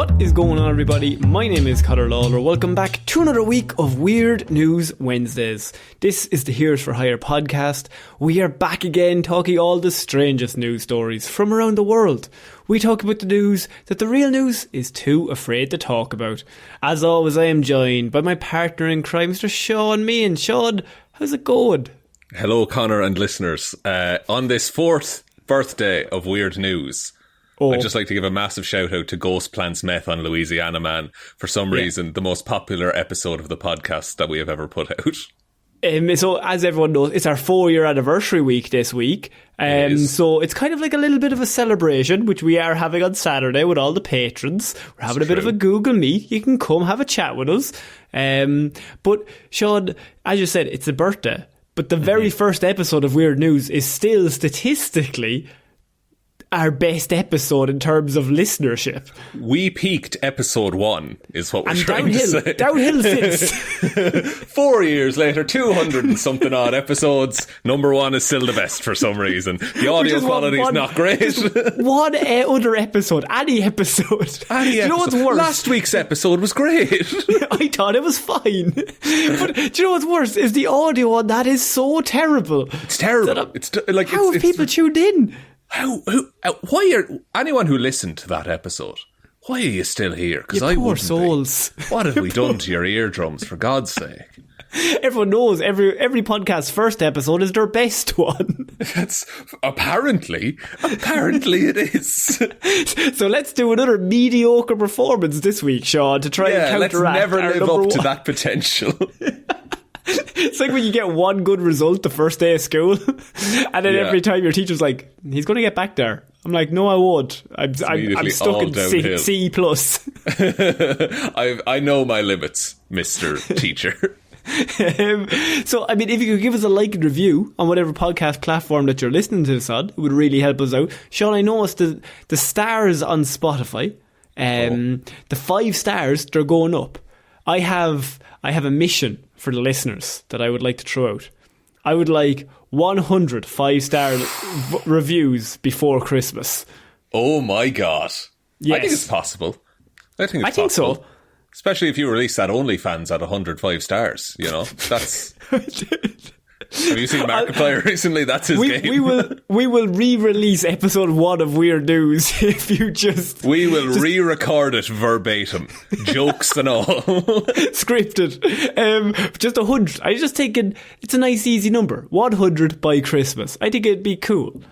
What is going on, everybody? My name is Conor Lawler. Welcome back to another week of Weird News Wednesdays. This is the Heroes for Hire podcast. We are back again talking all the strangest news stories from around the world. We talk about the news that the real news is too afraid to talk about. As always, I am joined by my partner in crime, Mr. Shaun Meehan. Shaun, how's it going? Hello, Conor and listeners. On this 4th birthday of Weird News, I'd just like to give a massive shout out to Ghost Plants Meth on Louisiana Man. For some reason, the most popular episode of the podcast that we have ever put out. So, as everyone knows, it's our 4-year anniversary week this week. So it's kind of like a little bit of a celebration, which we are having on Saturday with all the patrons. We're having a bit of a Google Meet. You can come have a chat with us. But Shaun, as you said, it's a birthday. But the very first episode of Weird News is still statistically our best episode in terms of listenership. We peaked episode 1, is what we're trying to say. Downhill since. 4 years later, 200 and something odd episodes. Number 1 is still the best for some reason. The audio quality is not great. One other episode, any episode. You know what's worse? Last week's episode was great. I thought it was fine. But do you know what's worse? Is the audio on that is so terrible. It's terrible. How have people tuned in? Why are anyone who listened to that episode? Why are you still here? Because I wouldn't souls. Be. What have we done to your eardrums? For God's sake! Everyone knows every podcast's first episode is their best one. That's apparently it is. So let's do another mediocre performance this week, Shaun, to try and counteract. Let's never live up to that potential. It's like when you get one good result the first day of school, and then every time your teacher's like, he's going to get back there. I'm like, no, I won't. I'm stuck in C+. I know my limits, Mr. Teacher. So, I mean, if you could give us a like and review on whatever podcast platform that you're listening to this on, it would really help us out. Shaun, I noticed the stars on Spotify, the 5 stars, they're going up. I have a mission for the listeners that I would like to throw out. I would like 100 5-star reviews before Christmas. Oh my God. Yes. I think it's possible. I think so. Especially if you release that OnlyFans at 105 stars, you know. That's... Have you seen Markiplier recently? That's his game. We will re-release episode 1 of Weird News if you just... We will re-record it verbatim. Jokes and all. Scripted. Just 100. I was just thinking, it's a nice easy number. 100 by Christmas. I think it'd be cool.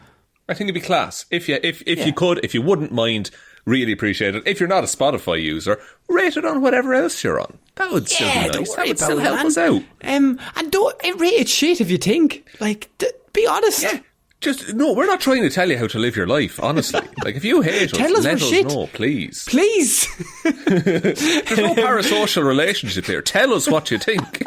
I think it'd be class. If you could, if you wouldn't mind, really appreciate it. If you're not a Spotify user, rate it on whatever else you're on. That would still be nice. That would still help us out. And don't rate it shit if you think. Like, be honest. Yeah. No, we're not trying to tell you how to live your life, honestly. Like, if you hate us, let us know, please. Please. There's no parasocial relationship here. Tell us what you think.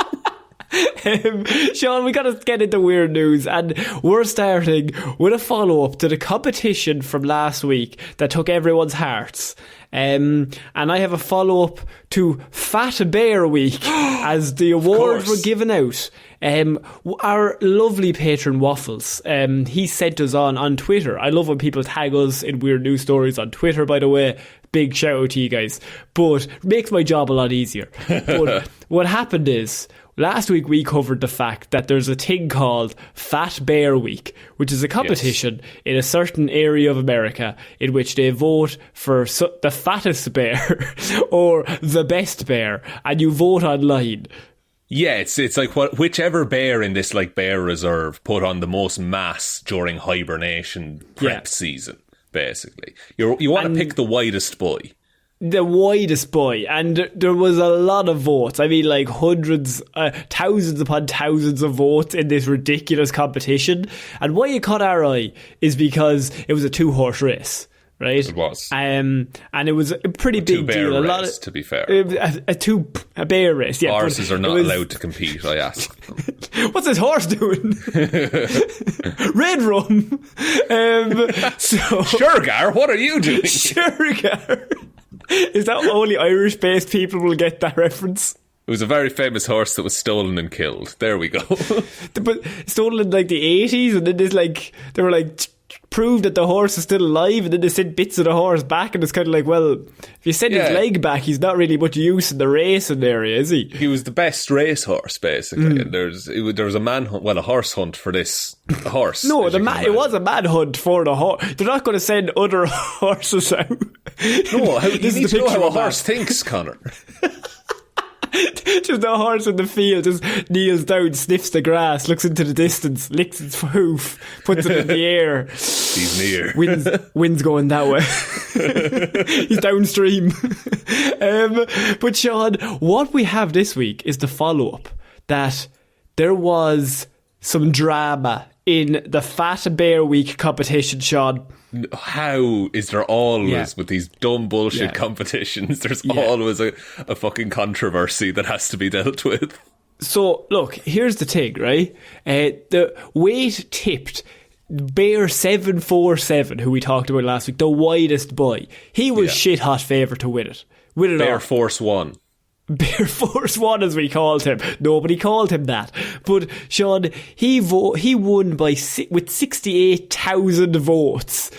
Shaun, we gotta get into Weird News, and we're starting with a follow-up to the competition from last week that took everyone's hearts. And I have a follow-up to Fat Bear Week as the awards were given out. Our lovely patron Waffles, he sent us on Twitter. I love when people tag us in Weird News stories on Twitter, by the way. Big shout out to you guys. But it makes my job a lot easier. But what happened is, last week we covered the fact that there's a thing called Fat Bear Week, which is a competition in a certain area of America in which they vote for the fattest bear or the best bear, and you vote online. Yeah, it's like whichever bear in this like bear reserve put on the most mass during hibernation prep season, basically. You want to pick the widest boy. The widest boy, and there was a lot of votes. I mean, like hundreds, thousands upon thousands of votes in this ridiculous competition. And why it caught our eye is because it was a 2-horse race, right? It was, and it was a pretty big deal. A lot of, to be fair, a bear race. Yeah, horses are not allowed to compete. I asked them. What's this horse doing? Red rum. Shergar, what are you doing? Shergar. Is that only Irish-based people will get that reference? It was a very famous horse that was stolen and killed. There we go. But stolen in like the 80s, and then there's like they were like prove that the horse is still alive, and then they sent bits of the horse back, and it's kind of like, well, if you send his leg back, he's not really much use in the racing area, is he? He was the best racehorse, basically. And there was a horse hunt for this horse. No, it was a manhunt for the horse. They're not going to send other horses out. No, you need to know how a horse thinks, Connor. Just a horse in the field just kneels down, sniffs the grass, looks into the distance, licks its hoof, puts it in the air. He's near. Wind's going that way. He's downstream. But Shaun, what we have this week is the follow-up that there was some drama in the Fat Bear Week competition, Shaun. How is there always with these dumb bullshit competitions? There's always a fucking controversy that has to be dealt with. So look, here's the thing, right? The weight tipped Bear 747, who we talked about last week, the widest boy. He was shit hot favourite to win it. Bear Force One. Bear Force One, as we called him. Nobody called him that. But Shaun, he won with 68,000 votes.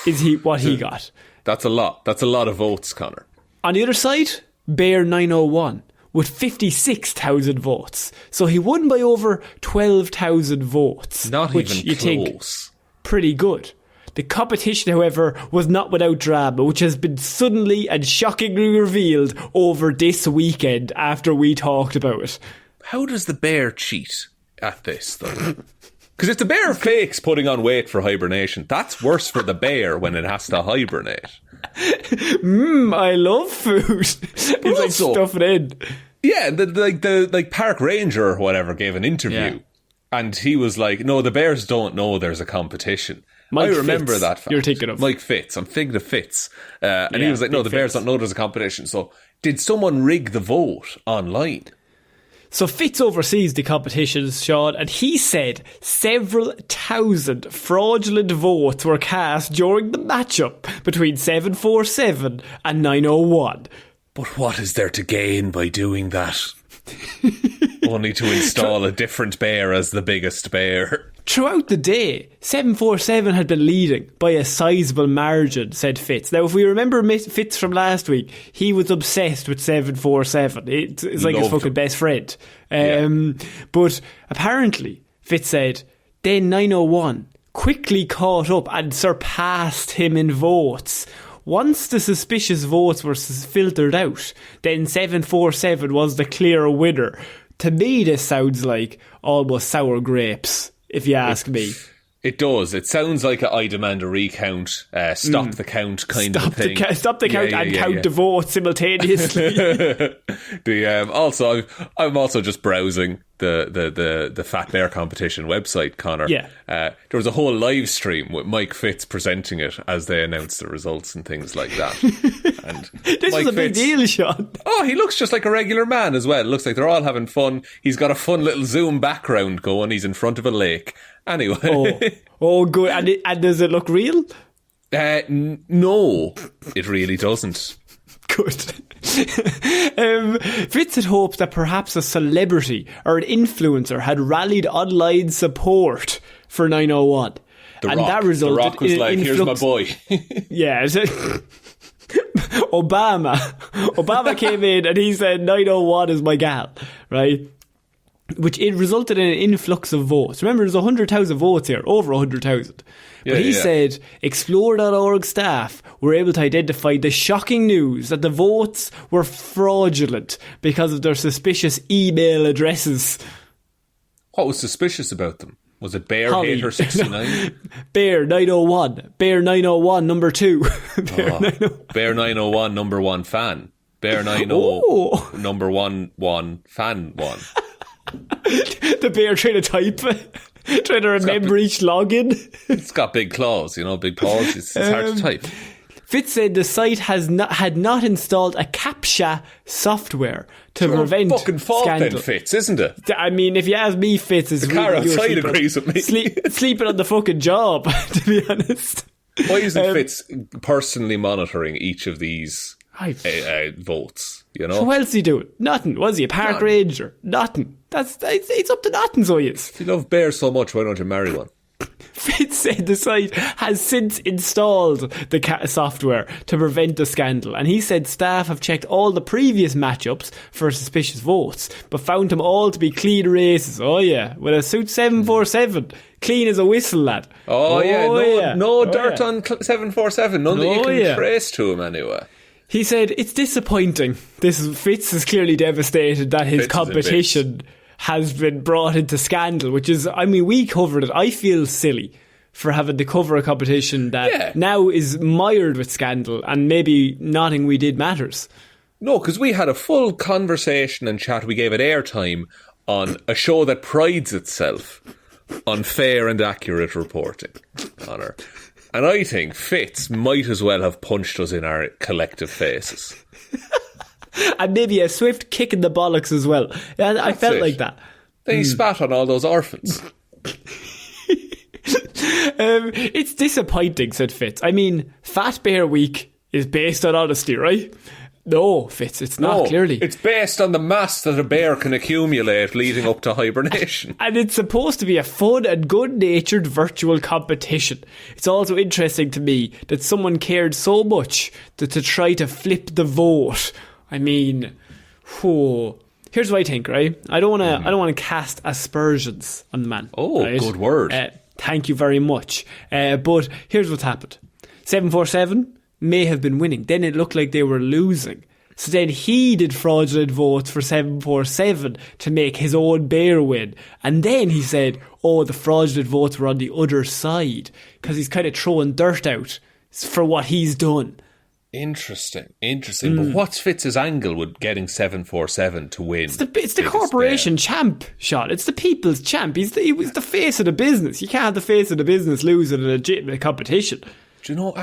Is what he got? That's a lot. That's a lot of votes, Connor. On the other side, Bear 901 with 56,000 votes. So he won by over 12,000 votes. Not which even you close. Think pretty good. The competition, however, was not without drama, which has been suddenly and shockingly revealed over this weekend after we talked about it. How does the bear cheat at this, though? Because if the bear fakes putting on weight for hibernation, that's worse for the bear when it has to hibernate. I love food. He's like stuffing in. Yeah, the park ranger or whatever gave an interview, and he was like, "No, the bears don't know there's a competition." I remember that fact. You're thinking of Mike Fitz. I'm thinking of Fitz. And he was like, no, the Bears don't know there's a competition. So did someone rig the vote online? So Fitz oversees the competitions, Shaun, and he said several thousand fraudulent votes were cast during the matchup between 747 and 901. But what is there to gain by doing that? Only to install a different bear as the biggest bear. Throughout the day, 747 had been leading by a sizable margin, said Fitz. Now, if we remember Fitz from last week, he was obsessed with 747. It's like his fucking best friend. But apparently, Fitz said, then 901 quickly caught up and surpassed him in votes. Once the suspicious votes were filtered out, then 747 was the clear winner. To me, this sounds like almost sour grapes, if you ask me. It does. It sounds like I demand a recount, stop the count kind of thing. Stop the count and count the votes simultaneously. I'm also just browsing the Fat Bear competition website, Connor. Yeah. There was a whole live stream with Mike Fitz presenting it as they announced the results and things like that. And this is a big deal, Shaun. Oh, he looks just like a regular man as well. It looks like they're all having fun. He's got a fun little Zoom background going. He's in front of a lake. Anyway. Oh, good. And does it look real? No, it really doesn't. Good. Fitz had hoped that perhaps a celebrity or an influencer had rallied online support for 901. That resulted The Rock was like, here's my boy. Yeah. Obama came in and he said 901 is my gal, right? Which it resulted in an influx of votes. Remember, there's 100,000 votes here, over 100,000. But he said Explore.org staff were able to identify the shocking news that the votes were fraudulent because of their suspicious email addresses. What was suspicious about them? Was it Bear Hater 69? Bear 901. Bear 901 number 2. Bear 901 number 1 fan. Bear 90 number 1 fan 1. The bear trying to type it, trying to remember each login. It's got big claws, big paws. It's hard to type. Fitz said the site had not installed a CAPTCHA software to prevent fucking fault scandal. Then, Fitz, isn't it? I mean, if you ask me, Fitz is the car outside agrees with me. Sleeping on the fucking job, to be honest. Why isn't Fitz personally monitoring each of these votes? So what else is he doing? Nothing. Was he a park ranger? Nothing. It's up to nothing, so he is. If you love bears so much, why don't you marry one? Fitz said the site has since installed the software to prevent the scandal, and he said staff have checked all the previous matchups for suspicious votes, but found them all to be clean races. Oh yeah, with a suit 747, clean as a whistle, lad. No dirt on 747, none that you can trace to him anyway. He said it's disappointing. Fitz is clearly devastated that his competition has been brought into scandal, which is, I mean, we covered it. I feel silly for having to cover a competition that now is mired with scandal, and maybe nothing we did matters. No, because we had a full conversation and chat. We gave it airtime on a show that prides itself on fair and accurate reporting, Connor. And I think Fitz might as well have punched us in our collective faces. And maybe a swift kick in the bollocks as well. I felt like that. Then he spat on all those orphans. It's disappointing, said Fitz. I mean, Fat Bear Week is based on honesty, right? No, Fitz, it's not, clearly. It's based on the mass that a bear can accumulate leading up to hibernation. And it's supposed to be a fun and good-natured virtual competition. It's also interesting to me that someone cared so much to try to flip the vote. I mean, here's what I think, right? I don't want to cast aspersions on the man. Oh, right? Good word. Thank you very much. But here's what's happened. 747 may have been winning. Then it looked like they were losing. So then he did fraudulent votes for 747 to make his own bear win. And then he said, the fraudulent votes were on the other side, because he's kind of throwing dirt out for what he's done. Interesting. But what's Fitz's angle with getting 747 to win? It's the corporation champ shot. It's the people's champ. He was the face of the business. You can't have the face of the business losing a legitimate competition. Do you know what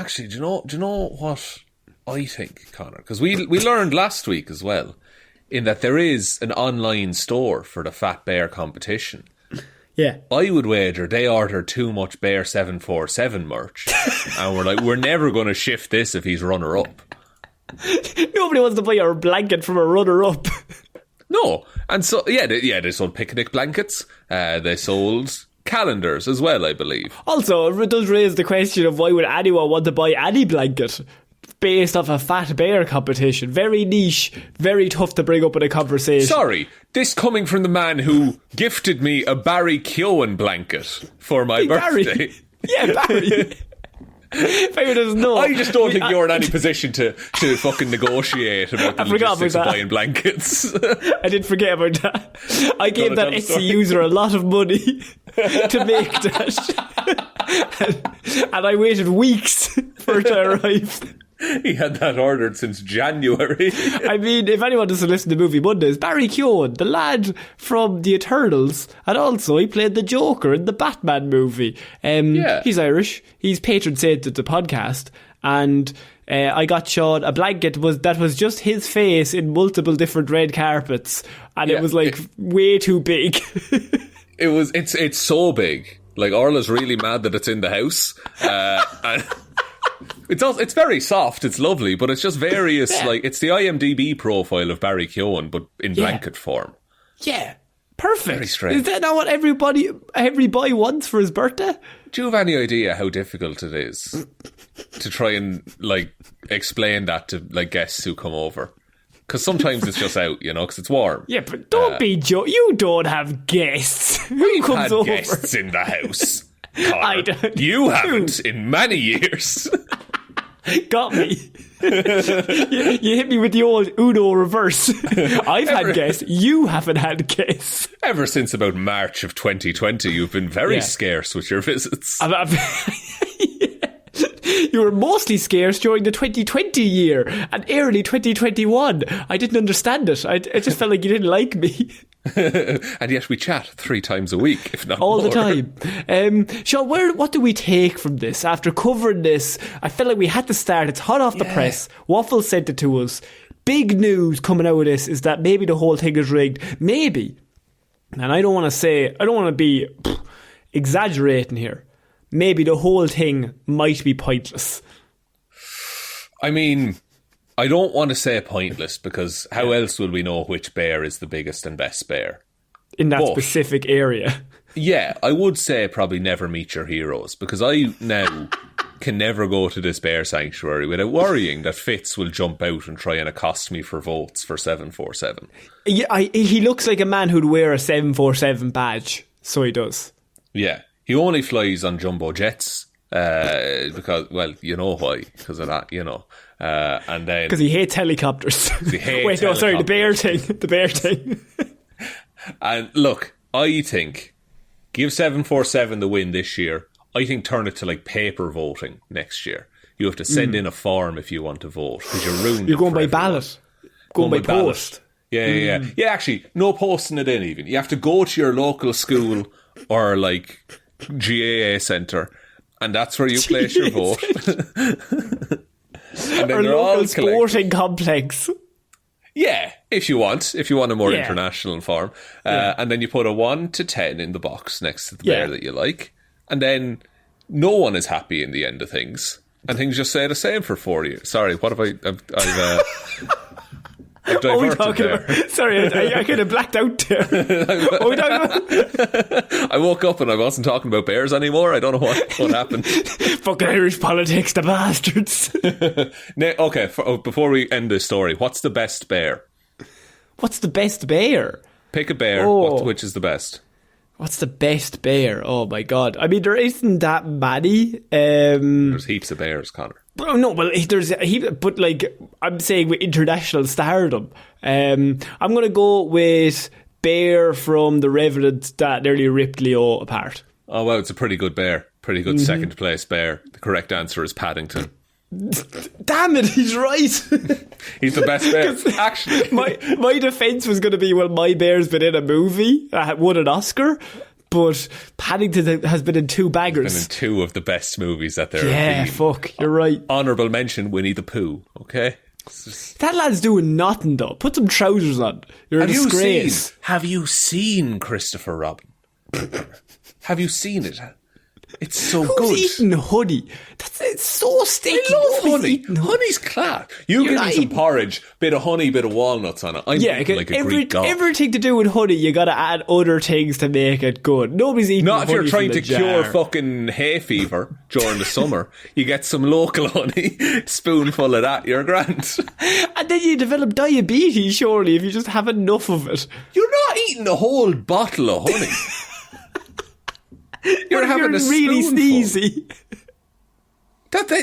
I think, Connor? Because we learned last week as well, in that there is an online store for the Fat Bear competition. Yeah. I would wager they ordered too much Bear 747 merch. And we're like, we're never going to shift this if he's runner-up. Nobody wants to buy a blanket from a runner-up. No. And so, they sold picnic blankets. They sold calendars as well, I believe. Also, it does raise the question of why would anyone want to buy any blanket based off a Fat Bear competition. Very niche, very tough to bring up in a conversation. Sorry, this coming from the man who gifted me a Barry Keoghan blanket for my birthday. Barry. Yeah, Barry. I just don't think you're in any position to fucking negotiate about the logistics of buying blankets. I did forget about that. I gave that Etsy user a lot of money to make that. And I waited weeks for it to arrive. He had that ordered since January. I mean, if anyone doesn't listen to Movie Mondays, Barry Keoghan, the lad from The Eternals, and also he played the Joker in the Batman movie. He's Irish. He's patron saint of the podcast. And I got Shaun a blanket that was just his face in multiple different red carpets. And it was like way too big. It's so big. Like, Orla's really mad that it's in the house. And it's very soft, it's lovely, but it's just various, like, it's the IMDb profile of Barry Keoghan, but in blanket form. Yeah, perfect. Very strange. Is that not what every boy wants for his birthday? Do you have any idea how difficult it is to try and, like, explain that to, like, guests who come over? Because sometimes it's just out, because it's warm. Yeah, but don't be you don't have guests. Who comes had over? Guests in the house. I don't. You haven't in many years. Got me. You hit me with the old Uno reverse. I've had guests. You haven't had guests. Ever since about March of 2020, you've been very scarce with your visits. You were mostly scarce during the 2020 year and early 2021. I didn't understand it. I just felt like you didn't like me. And yet we chat 3 times a week, if not all more. the time. Shaun, what do we take from this? After covering this, I felt like we had to start. It's hot off the press. Waffles sent it to us. Big news coming out of this is that maybe the whole thing is rigged. Maybe. And I don't want to be exaggerating here. Maybe the whole thing might be pointless. I mean, I don't want to say pointless, because how else will we know which bear is the biggest and best bear? In that specific area. Yeah, I would say probably never meet your heroes, because I now can never go to this bear sanctuary without worrying that Fitz will jump out and try and accost me for votes for 747. Yeah, he looks like a man who'd wear a 747 badge, so he does. Yeah, he only flies on jumbo jets because, well, you know why, because of that, you know. And then because he hates helicopters. Wait, no, sorry, the bear thing. And look, I think give 747 the win this year. I think turn it to like paper voting next year. You have to send in a form if you want to vote, because you're ruined. You're going by ballot. Going by post. Yeah. Yeah, actually, no posting it in even. You have to go to your local school or like GAA centre, and that's where you place your vote. And then or local sporting complex. Yeah, if you want a more international form. And then you put a 1 to 10 in the box next to the bear that you like. And then no one is happy in the end of things. And things just stay the same for 4 years. Sorry, what have I've diverted there. Sorry, I kind of blacked out there. What are we talking about? I woke up and I wasn't talking about bears anymore. I don't know what happened. Fucking Irish politics, the bastards. Okay, before we end this story, what's the best bear? What's the best bear? Pick a bear. Which is the best? What's the best bear? Oh my God. I mean, there isn't that many. There's heaps of bears, Connor. Oh, no, well, there's a heap, but like, I'm saying with international stardom. I'm going to go with Bear from The Revenant that nearly ripped Leo apart. Oh, well, it's a pretty good bear. Pretty good second place bear. The correct answer is Paddington. Damn it, he's right. He's the best bear. Actually, my defence was going to be, well, my bear's been in a movie, won an Oscar, but Paddington has been in 2 bangers. Been in 2 of the best movies that there have been. Yeah, fuck, you're right. Honourable mention, Winnie the Pooh, okay? That lad's doing nothing, though. Put some trousers on. You're a disgrace. Have you seen Christopher Robin? Have you seen it? It's so good. Who's eating honey? It's so sticky. I love honey. Honey's class. You give me some porridge, bit of honey, bit of walnuts on it. I'm like a Greek god. Everything to do with honey, you got to add other things to make it good. Nobody's eating honey. Not if you're trying to cure fucking hay fever during the summer. You get some local honey, spoonful of that, you're grand. And then you develop diabetes, surely, if you just have enough of it. You're not eating a whole bottle of honey. You're having a really spoonful. sneezy.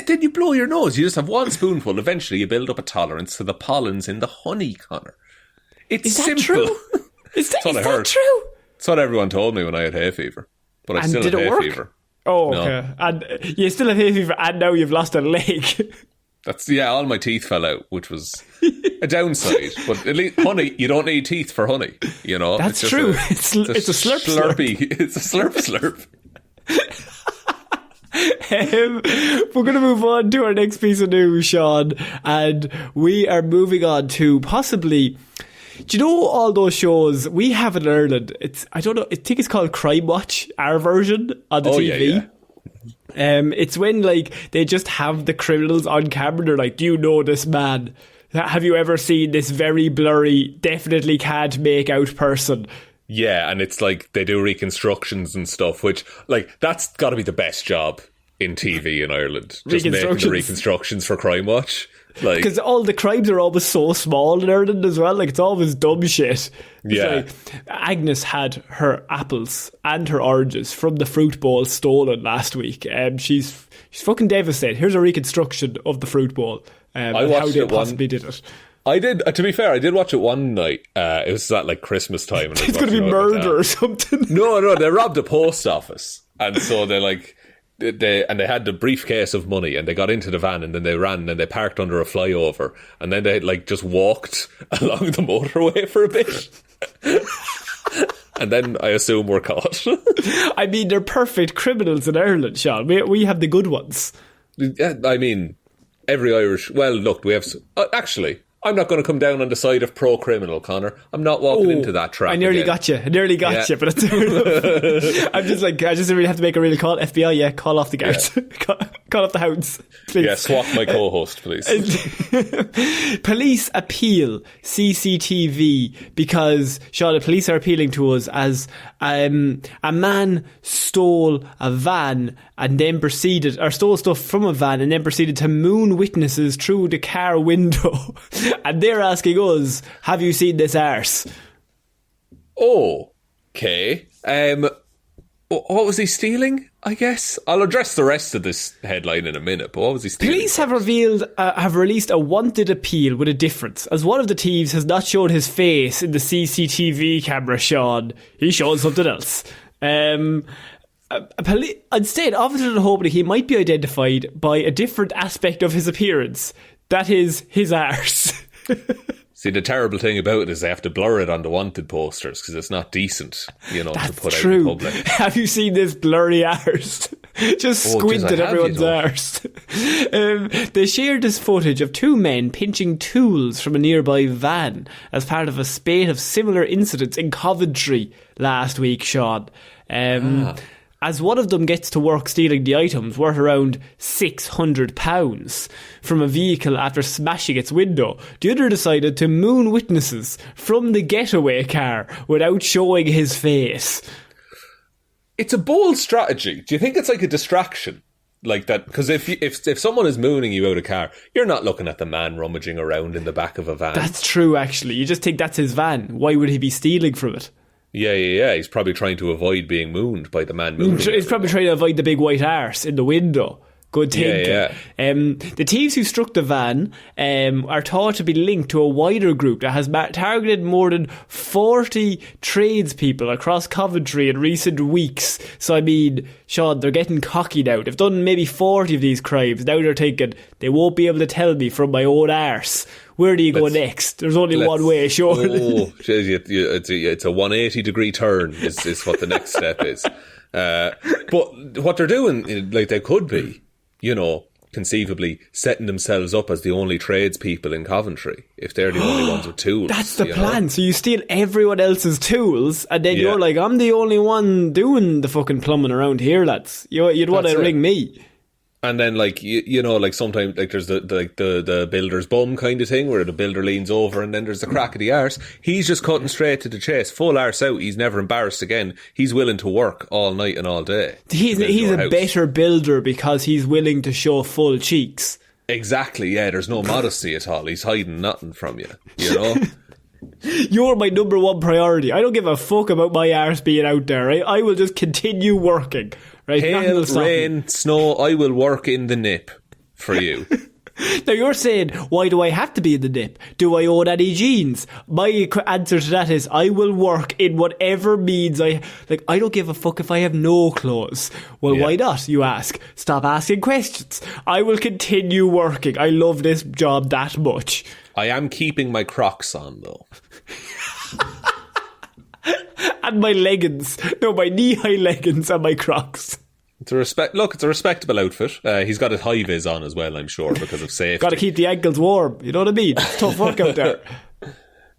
Then you blow your nose. You just have one spoonful. Eventually you build up a tolerance to the pollens in the honey, Connor. It's simple. True? Is that true? That's what everyone told me when I had hay fever. But I still have hay fever. Oh, okay. No. And you still have hay fever and now you've lost a leg. All my teeth fell out, which was a downside. But at least honey, you don't need teeth for honey. You know, that's true. It's a slurp slurpy. It's a slurp. We're going to move on to our next piece of news, Shaun, and we are moving on to possibly. Do you know all those shows we have in Ireland? I don't know. I think it's called Crime Watch, our version on the TV. Yeah. It's when like they just have the criminals on camera. They're like, "Do you know this man? Have you ever seen this very blurry, definitely can't make out person?" Yeah, and it's like they do reconstructions and stuff, which like that's got to be the best job in TV in Ireland. Just making the reconstructions for Crime Watch. Like, because all the crimes are always so small in Ireland as well. Like, it's always dumb shit. Like, Agnes had her apples and her oranges from the fruit bowl stolen last week. She's fucking devastated. Here's a reconstruction of the fruit bowl. How they possibly did it. I did. To be fair, I did watch it one night. It was at like Christmas time. And it's going to be murder or something. No, they robbed a post office, and so they had the briefcase of money, and they got into the van, and then they ran, and they parked under a flyover, and then they like just walked along the motorway for a bit. And then I assume we're caught. I mean, they're perfect criminals in Ireland, Shaun. We have the good ones. I mean, every Irish. Well, look, we have. Actually, I'm not going to come down on the side of pro-criminal, Connor. I'm not walking into that trap. I nearly got you, but it's I'm just like, I just really have to make a really call. FBI, call off the guards. Yeah. call off the hounds, please. Yeah, swap my co-host, please. Police appeal CCTV because, Shaun, the police are appealing to us as a man stole a van and then stole stuff from a van and then proceeded to moon witnesses through the car window. And they're asking us, have you seen this arse? Oh, okay. What was he stealing, I guess? I'll address the rest of this headline in a minute, but what was he stealing? Police have released a wanted appeal with a difference, as one of the thieves has not shown his face in the CCTV camera, Shaun. He showed something else. Instead, officers are hoping he might be identified by a different aspect of his appearance. That is, his arse. See, the terrible thing about it is they have to blur it on the wanted posters because it's not decent, That's to put true. out in public. Have you seen this blurry arse? Just squint at everyone's arse. They shared this footage of two men pinching tools from a nearby van as part of a spate of similar incidents in Coventry last week, Shaun. As one of them gets to work stealing the items worth around £600 from a vehicle after smashing its window, the other decided to moon witnesses from the getaway car without showing his face. It's a bold strategy. Do you think it's like a distraction? Like that? Because if someone is mooning you out of a car, you're not looking at the man rummaging around in the back of a van. That's true, actually. You just think that's his van. Why would he be stealing from it? Yeah. He's probably trying to avoid being mooned by the man mooning. He's probably trying to avoid the big white arse in the window. Good thinking. Yeah. The thieves who struck the van are thought to be linked to a wider group that has targeted more than 40 tradespeople across Coventry in recent weeks. So, I mean, Shaun, they're getting cocky now. They've done maybe 40 of these crimes. Now they're thinking, they won't be able to tell me from my own arse. Where do you go next? There's only one way, Shaun. Oh, it's a 180-degree turn is what the next step is. But what they're doing, like they could be, conceivably setting themselves up as the only tradespeople in Coventry if they're the only ones with tools. That's the plan. So you steal everyone else's tools and then you're like, I'm the only one doing the fucking plumbing around here, lads. You'd want to ring me. And then, like, like sometimes, like, there's the builder's bum kind of thing where the builder leans over and then there's the crack of the arse. He's just cutting straight to the chase, full arse out. He's never embarrassed again. He's willing to work all night and all day. He's a better builder because he's willing to show full cheeks. Exactly, yeah. There's no modesty at all. He's hiding nothing from you, You're my number one priority. I don't give a fuck about my arse being out there, right? I will just continue working. Right? Hail, rain, snow, I will work in the nip for you. Now you're saying, why do I have to be in the nip? Do I own any jeans? My answer to that is, I will work in whatever means I don't give a fuck if I have no clothes. Well, why not, you ask? Stop asking questions. I will continue working. I love this job that much. I am keeping my Crocs on, though. And my leggings. No, my knee-high leggings and my Crocs. It's a respectable outfit. He's got his high-vis on as well, I'm sure, because of safety. Got to keep the ankles warm. You know what I mean? It's tough work out there.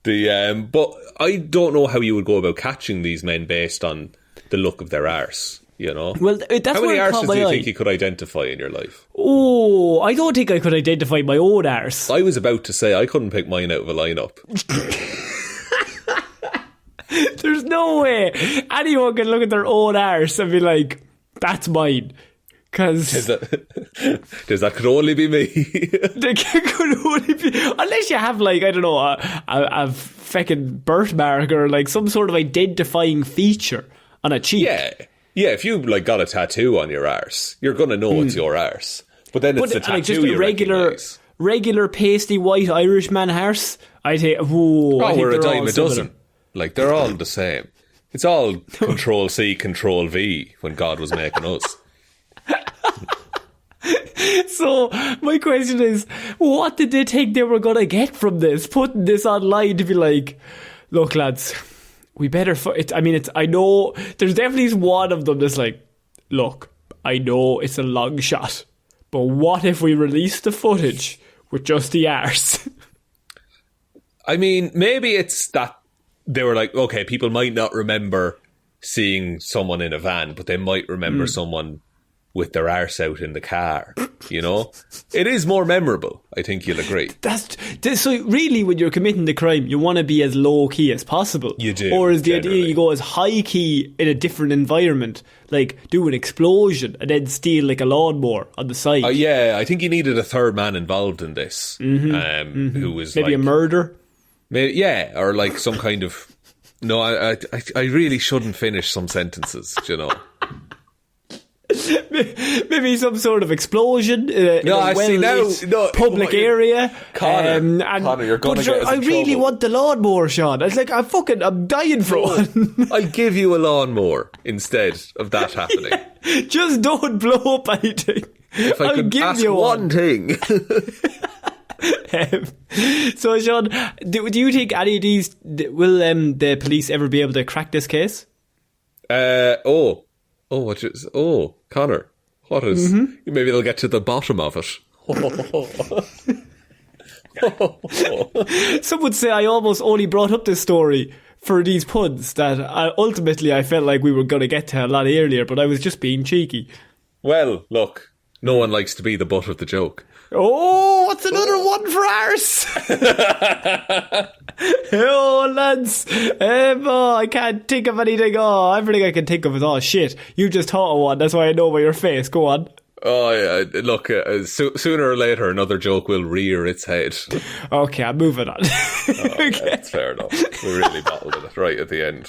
But I don't know how you would go about catching these men based on the look of their arse. Well, that's how many arses do you think you could identify in your life? Oh, I don't think I could identify my own arse. I was about to say I couldn't pick mine out of a lineup. There's no way anyone can look at their own arse and be like, that's mine. Because that could only be me. Could only be, unless you have, like, I don't know, a fucking birthmark or like some sort of identifying feature on a cheek. Yeah, if you like got a tattoo on your arse, you're gonna know it's your arse. But then it's the tattoo, like, just a regular pasty white Irishman arse. I think, we're a dime a dozen. Like, they're all the same. It's all Control C, Control V when God was making us. So, my question is, what did they think they were going to get from this? Putting this online to be like, look, lads, we better... I know there's definitely one of them that's like, look, I know it's a long shot, but what if we release the footage with just the arse? I mean, maybe it's that they were like, okay, people might not remember seeing someone in a van, but they might remember someone with their arse out in the car, you know? It is more memorable, I think you'll agree. So really, when you're committing the crime, you want to be as low-key as possible. You do. Or is the idea you go as high-key in a different environment, like do an explosion and then steal like a lawnmower on the side? Yeah, I think you needed a third man involved in this, who was maybe like, a murder? Yeah, or like some kind of... No, I really shouldn't finish some sentences, you know? Maybe some sort of explosion in a public area. Connor, you're going to get us in I really trouble. want the lawnmower, Shaun. It's like I'm dying for one. I'll give you a lawnmower instead of that happening. Just don't blow up anything. If I could ask you one thing. So, Shaun, do you think any of these will the police ever be able to crack this case? Connor, what is? Maybe they'll get to the bottom of it. Some would say I almost only brought up this story for these puns that ultimately I felt like we were going to get to a lot earlier, but I was just being cheeky. Well, look, no one likes to be the butt of the joke. Oh, what's another one for arse? Oh, lads. I can't think of anything. Oh, everything I can think of is, oh, shit. You just thought of one. That's why I know by your face. Go on. Oh, yeah. Look, sooner or later, another joke will rear its head. Okay, I'm moving on. Okay. That's fair enough. We really bottled it right at the end.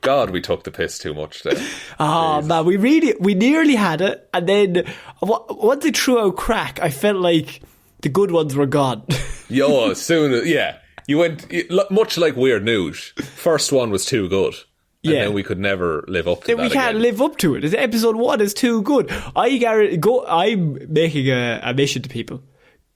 God, we took the piss too much there. Oh, man, we nearly had it. And then once they threw out crack, I felt like the good ones were gone. Yo, you went, much like Weird News. First one was too good. And then we could never live up to that. We can't live up to it. Episode 1 is too good. I'm making a mission to people.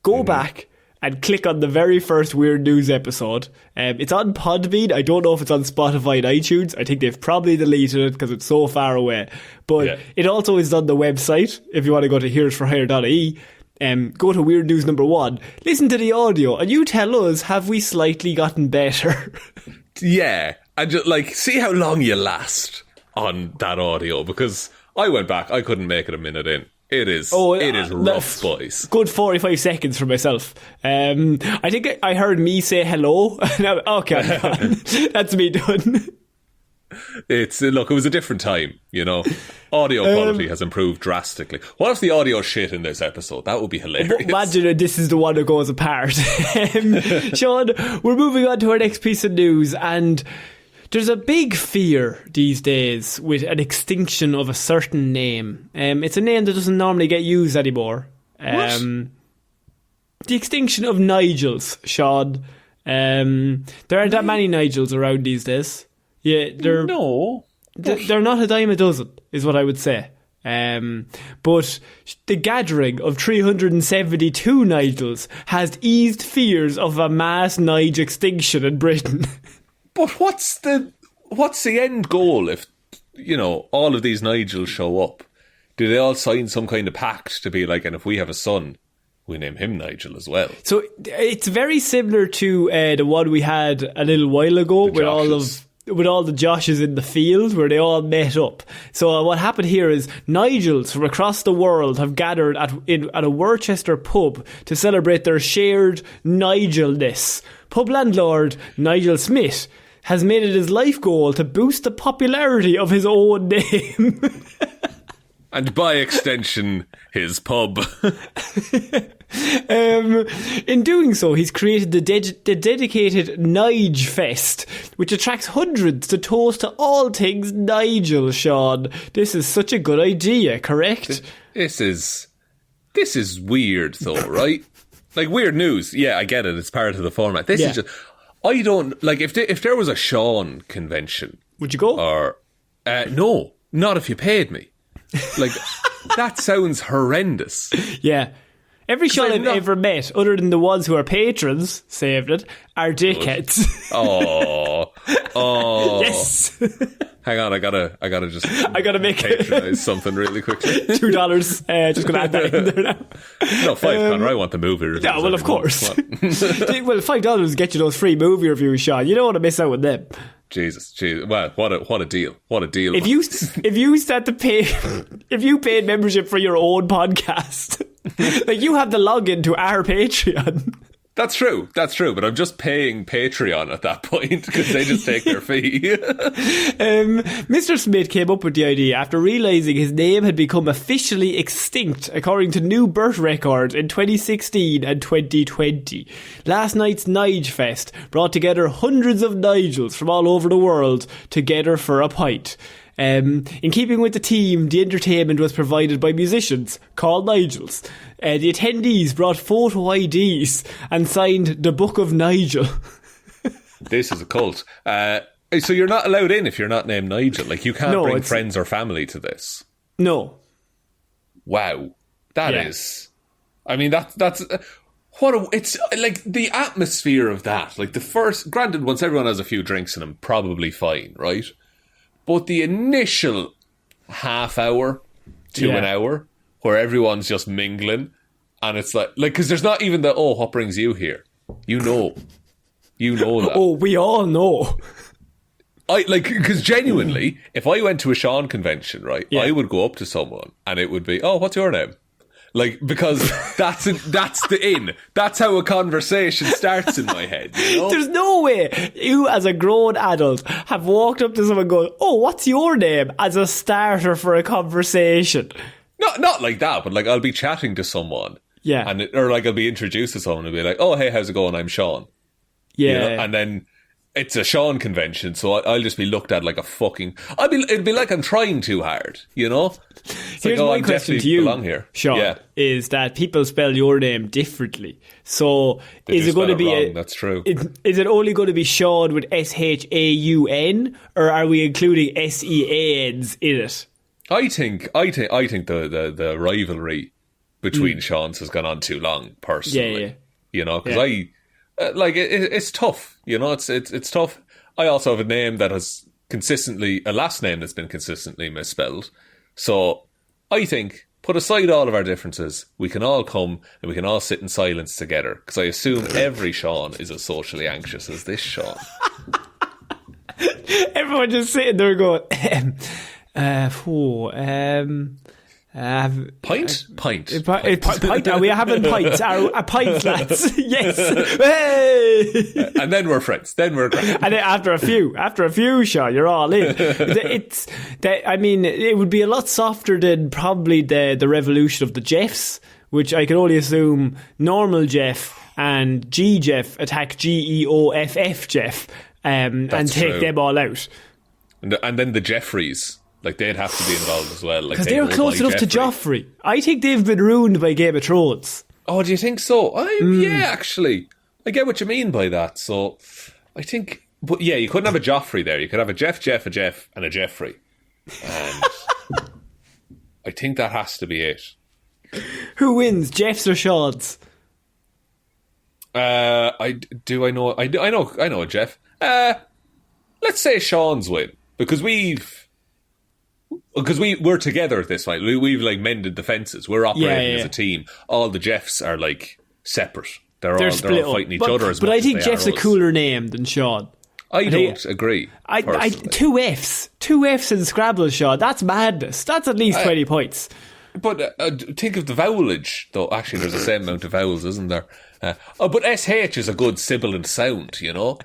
Go back and click on the very first Weird News episode. It's on Podbean. I don't know if it's on Spotify and iTunes. I think they've probably deleted it because it's so far away. But it also is on the website if you want to go to here'sforhire.ie. Go to Weird News number 1, listen to the audio, and you tell us, have we slightly gotten better? Yeah, and just see how long you last on that audio, because I went back, I couldn't make it a minute in. It is rough, boys. Good 45 seconds for myself. I think I heard me say hello. Okay, that's me done. It was a different time, you know. Audio quality has improved drastically. What if the audio shit in this episode? That would be hilarious. Imagine this is the one that goes apart. Shaun, we're moving on to our next piece of news, and there's a big fear these days with an extinction of a certain name. It's a name that doesn't normally get used anymore. The extinction of Nigels, Shaun. There aren't that many Nigels around these days. Yeah, they're not a dime a dozen, is what I would say. But the gathering of 372 Nigels has eased fears of a mass Nige extinction in Britain. But what's the end goal if, you know, all of these Nigels show up? Do they all sign some kind of pact to be like, and if we have a son, we name him Nigel as well? So it's very similar to the one we had a little while ago with all the Joshes in the field where they all met up. So what happened here is Nigels from across the world have gathered at a Worcester pub to celebrate their shared Nigelness. Pub landlord Nigel Smith has made it his life goal to boost the popularity of his own name. And by extension, his pub. In doing so, he's created the dedicated Nige Fest, which attracts hundreds to toast to all things Nigel, Shaun. This is such a good idea, correct? This is weird, though, right? Like, Weird News, yeah, I get it, it's part of the format. This is just... I don't... Like, if there was a Shaun convention... Would you go? Or... no, not if you paid me. Like, that sounds horrendous. Yeah. Every Shaun I've ever met, other than the ones who are patrons, saved it, are dickheads. Oh. Yes. Hang on, I gotta just make patronize something really quickly. $2. Just gonna add that in there now. No, $5, Connor. I want the movie reviews. Yeah, well, of course. Well, $5 get you those free movie reviews, Shaun. You don't want to miss out with them. Jesus. Well, what a deal. What a deal. If you start to pay, if you paid membership for your own podcast, like you have the login to our Patreon. That's true, but I'm just paying Patreon at that point because they just take their fee. Mr. Smith came up with the idea after realising his name had become officially extinct according to new birth records in 2016 and 2020. Last night's Nige Fest brought together hundreds of Nigels from all over the world together for a pint. In keeping with the theme, the entertainment was provided by musicians called Nigels. The attendees brought photo IDs and signed the Book of Nigel. This is a cult. So you're not allowed in if you're not named Nigel. Like, you can't bring friends or family to this. No. Wow. That is... I mean, that's... it's like the atmosphere of that. Like the first... Granted, once everyone has a few drinks in them, probably fine, right? But the initial half hour to an hour where everyone's just mingling and it's like, because there's not even the, what brings you here? You know that. Oh, we all know. Because genuinely, if I went to a Shaun convention, right, I would go up to someone and it would be, what's your name? Like, because that's the in. That's how a conversation starts in my head, you know? There's no way you, as a grown adult, have walked up to someone and gone, what's your name? As a starter for a conversation. Not like that, but like I'll be chatting to someone. Yeah. Or like I'll be introduced to someone and be like, hey, how's it going? I'm Shaun. Yeah. You know? And then it's a Shaun convention, so I'll just be looked at like a fucking... It'd be like I'm trying too hard, you know? Here's my question to you, Shaun, is that people spell your name differently. So is it going to be... wrong, that's true. Is it only going to be Shaun with Shaun, or are we including SEANs in it? I think the rivalry between Shauns has gone on too long, personally. Yeah. You know, because it's tough. You know, it's tough. I also have a name that has a last name that's been consistently misspelled. So I think, put aside all of our differences, we can all come and we can all sit in silence together. Because I assume every Shaun is as socially anxious as this Shaun. Everyone just sitting there going, Pint? Pint. Are we having pints? Are pints, lads? Yes. Hey! And then we're friends. Then we're great. And then after a few, Shaun, you're all in. It would be a lot softer than probably the revolution of the Jeffs, which I can only assume normal Jeff and G Jeff attack GEOFF Jeff and take them all out. And then the Jeffreys. Like, they'd have to be involved as well. Because they're close enough to Joffrey. I think they've been ruined by Game of Thrones. Oh, do you think so? Yeah, actually. I get what you mean by that. So, I think... But yeah, you couldn't have a Joffrey there. You could have a Jeff, a Jeff, and a Jeffrey. And I think that has to be it. Who wins, Jeffs or Shauns? I know a Jeff. Let's say Shaun's win. Because we're together at this point. We've like mended the fences. We're operating as a team. All the Jeffs are like separate. They're all fighting each other as much. But I think as Jeff's a cooler name than Shaun. I don't agree. Two Fs in Scrabble, Shaun. That's madness. That's at least 20 points. But think of the vowelage, though. Actually, there's the same amount of vowels, isn't there? But SH is a good sibilant sound, you know,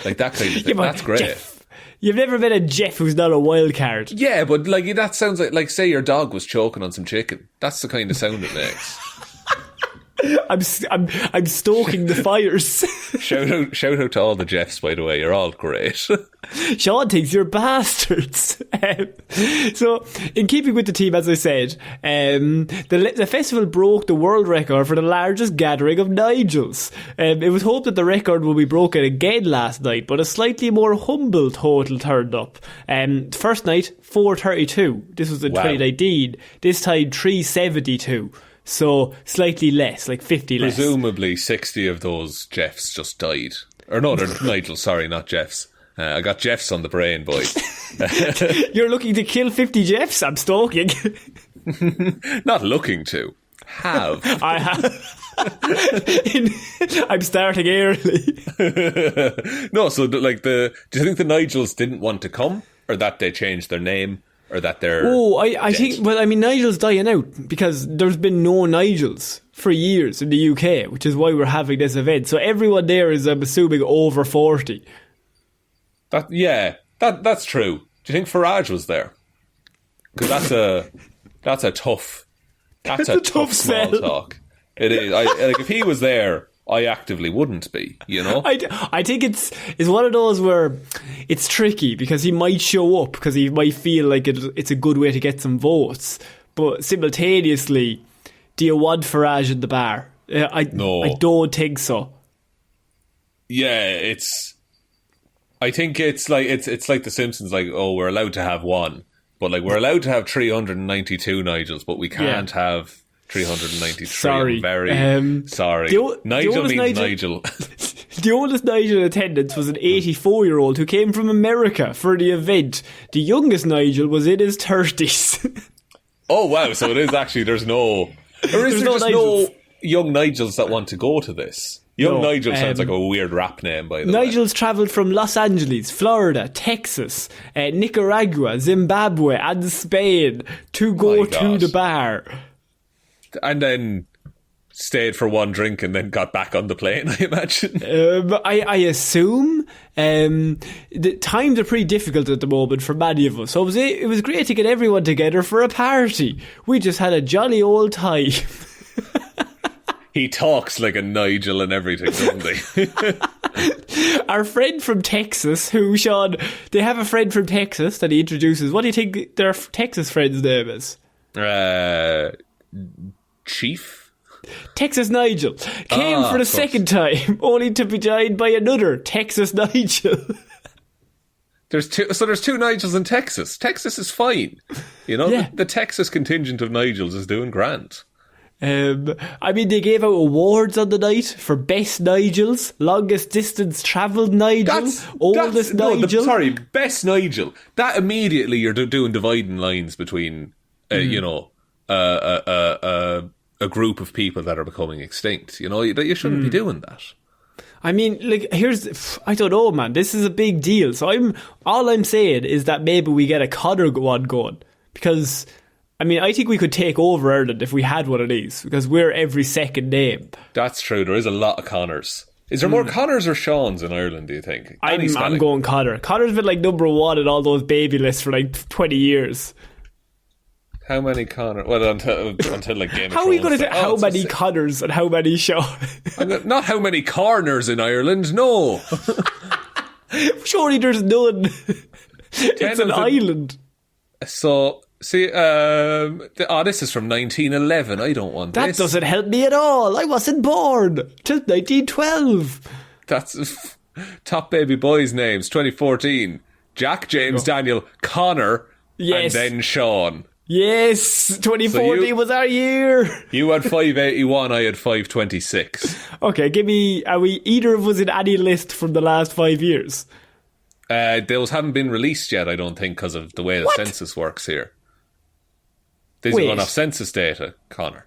like that kind of thing. That's great. Jeff. You've never met a Jeff who's not a wild card. Yeah, but like that sounds like say your dog was choking on some chicken. That's the kind of sound it makes. I'm stoking the fires. Shout out to all the Jeffs, by the way. You're all great. Shaun thinks you're bastards. So, in keeping with the team, as I said, the festival broke the world record for the largest gathering of Nigels. It was hoped that the record would be broken again last night, but a slightly more humble total turned up. First night, 432. This was in 2019. This time, 372. So, slightly less, like 50 less. Presumably 60 of those Jeffs just died. Or no, they're Nigels, sorry, not Jeffs. I got Jeffs on the brain, boys. You're looking to kill 50 Jeffs? I'm stalking. Not looking to. Have. I have. I'm starting early. No, so do you think the Nigels didn't want to come, or that they changed their name, or that they're I think, well, I mean, Nigel's dying out because there's been no Nigels for years in the UK, which is why we're having this event. So everyone there is, I'm assuming, over 40. That's true. Do you think Farage was there? Because that's a tough small sell. talk. It is. If he was there, I actively wouldn't be, you know? I think it's one of those where it's tricky because he might show up because he might feel like it's a good way to get some votes. But simultaneously, do you want Farage in the bar? No. I don't think so. Yeah, I think it's like The Simpsons, like, oh, we're allowed to have one. But like, we're allowed to have 392 Nigels, but we can't have 393. Sorry. I'm very sorry. Nigel means Nigel. The oldest Nigel in attendance was an 84-year-old who came from America for the event. The youngest Nigel was in his 30s. Oh, wow. So it is actually, there's no young Nigels that want to go to this. Young Nigel sounds like a weird rap name, by the way. Nigels travelled from Los Angeles, Florida, Texas, Nicaragua, Zimbabwe and Spain to go to the bar. And then stayed for one drink and then got back on the plane, I imagine. I assume. The times are pretty difficult at the moment for many of us. So it was great to get everyone together for a party. We just had a jolly old time. He talks like a Nigel and everything, doesn't he? Our friend from Texas, who, Shaun, they have a friend from Texas that he introduces. What do you think their Texas friend's name is? Chief? Texas Nigel. Came for the second time, only to be joined by another Texas Nigel. There's two Nigels in Texas. Texas is fine. You know, the Texas contingent of Nigels is doing grand. I mean, they gave out awards on the night for best Nigels, longest distance travelled Nigel, oldest Nigel. Best Nigel. That immediately you're doing dividing lines between, you know, a group of people that are becoming extinct. You know, you shouldn't be doing that. I mean, like, I don't know, man. This is a big deal. So all I'm saying is that maybe we get a Connor one going because. I mean, I think we could take over Ireland if we had one of these, because we're every second name. That's true. There is a lot of Connors. Is there more Connors or Shauns in Ireland, do you think? I'm going Connor. Connor's been like number one in all those baby lists for like 20 years. How many Connors? Well, until like Game of Thrones. How are we going to say how many Connors and how many Shaun? Not how many corners in Ireland, no. Surely there's none. It's an island. So... See, this is from 1911. I don't want this. That doesn't help me at all. I wasn't born till 1912. That's top baby boys' names. 2014. Jack, James, Daniel, Connor, and then Shaun. Yes, 2014 was our year. You had 581, I had 526. Okay, are we either of us in any list from the last 5 years? Those haven't been released yet, I don't think, because of the way the census works here. These are going off census data, Connor.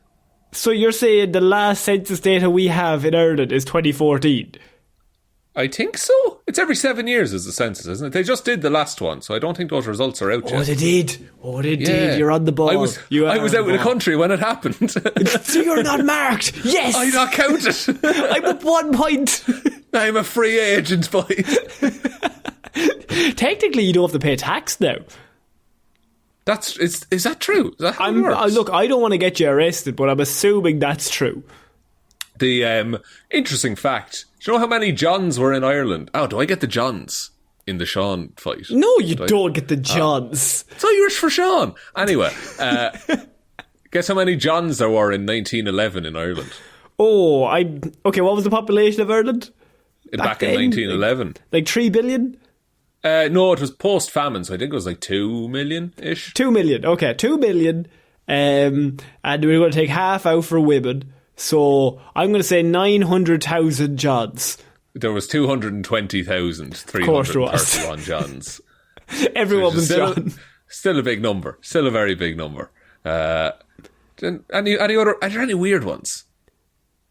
So you're saying the last census data we have in Ireland is 2014? I think so. It's every 7 years is the census, isn't it? They just did the last one, so I don't think those results are out yet. Oh, they did. You're on the ball. I was out in the country when it happened. So you're not marked. Yes. I'm not counted. I'm up 1 point. I'm a free agent, boy. Technically, you don't have to pay tax now. Is that true? Is that how it works? Look, I don't want to get you arrested, but I'm assuming that's true. The interesting fact, do you know how many Johns were in Ireland? Oh, do I get the Johns in the Shaun fight? No, you don't get the Johns. It's Irish for Shaun. Anyway, guess how many Johns there were in 1911 in Ireland? Oh, okay, what was the population of Ireland? Back in 1911. Like 3 billion? No, it was post-famine, so I think it was like 2 million-ish. 2 million, okay, 2 million. And we're going to take half out for women. So I'm going to say 900,000 Johns. There was 220,331 Johns. Everyone was John. Still a big number. Still a very big number. Are there any weird ones?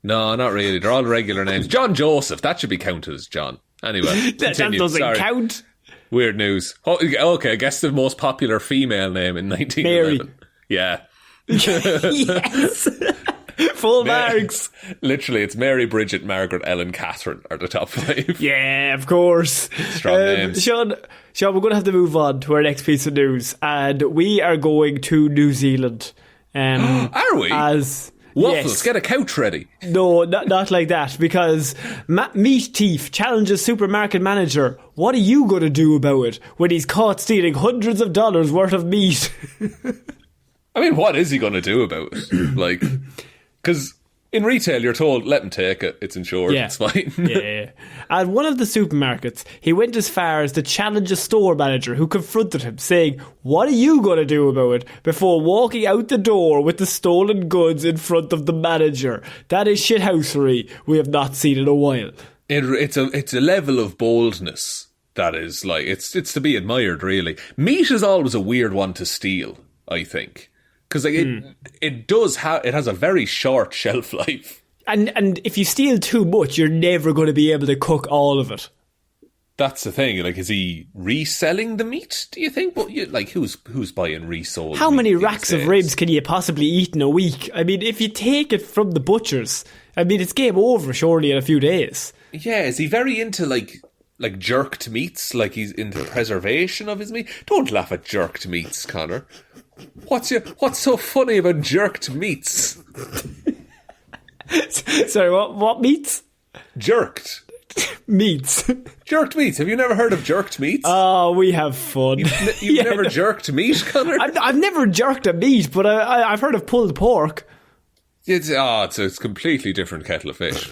No, not really. They're all regular names. John Joseph, that should be counted as John. Anyway, that doesn't count. Weird news. Oh, okay, I guess the most popular female name in 1911. Mary. Yeah. Yes. Full marks. Literally, it's Mary, Bridget, Margaret, Ellen, Catherine are the top 5. Yeah, of course. Strong names. Shaun, we're going to have to move on to our next piece of news, and we are going to New Zealand. Are we? As Waffles, yes. Get a couch ready. No, not like that, because meat thief challenges supermarket manager. What are you going to do about it when he's caught stealing hundreds of dollars worth of meat? I mean, what is he going to do about it? Because in retail, you're told, let him take it. It's insured. Yeah. It's fine. Yeah. At one of the supermarkets, he went as far as to challenge a store manager who confronted him, saying, what are you going to do about it? Before walking out the door with the stolen goods in front of the manager. That is shithousery we have not seen in a while. It's a level of boldness that is, it's to be admired, really. Meat is always a weird one to steal, I think. Because it has a very short shelf life. And if you steal too much, you're never going to be able to cook all of it. That's the thing. Is he reselling the meat, do you think? But who's buying resold How meat many these racks days? of ribs can you possibly eat in a week? I mean, if you take it from the butchers, it's game over surely in a few days. Yeah, is he very into like jerked meats? Like he's into preservation of his meat? Don't laugh at jerked meats, Connor. What's so funny about jerked meats? Sorry, what meats? Jerked Meats. Jerked meats. Have you never heard of jerked meats? Oh, we have fun. You've never jerked meat, Connor? I've never jerked a meat, but I've heard of pulled pork. It's a completely different kettle of fish.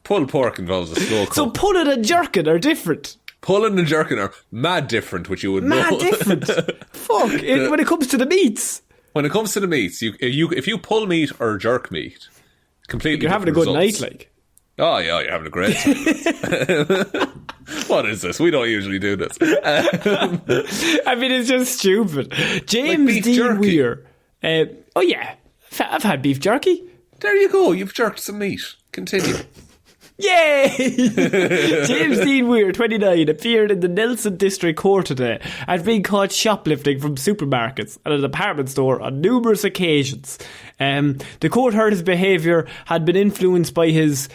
Pulled pork involves a slow cook. So pulling and jerking are different. Pulling and jerking are mad different, which you would know. Mad different. Fuck. When it comes to the meats. When it comes to the meats, if you pull meat or jerk meat, completely You're having a good results. night, like. Oh, yeah, you're having a great time. What is this? We don't usually do this. It's just stupid. James beef D. jerky. Weir. Oh, yeah. I've had beef jerky. There you go. You've jerked some meat. Continue. Yay! James Dean Weir, 29, appeared in the Nelson District Court today and being caught shoplifting from supermarkets and a department store on numerous occasions. The court heard his behaviour had been influenced by his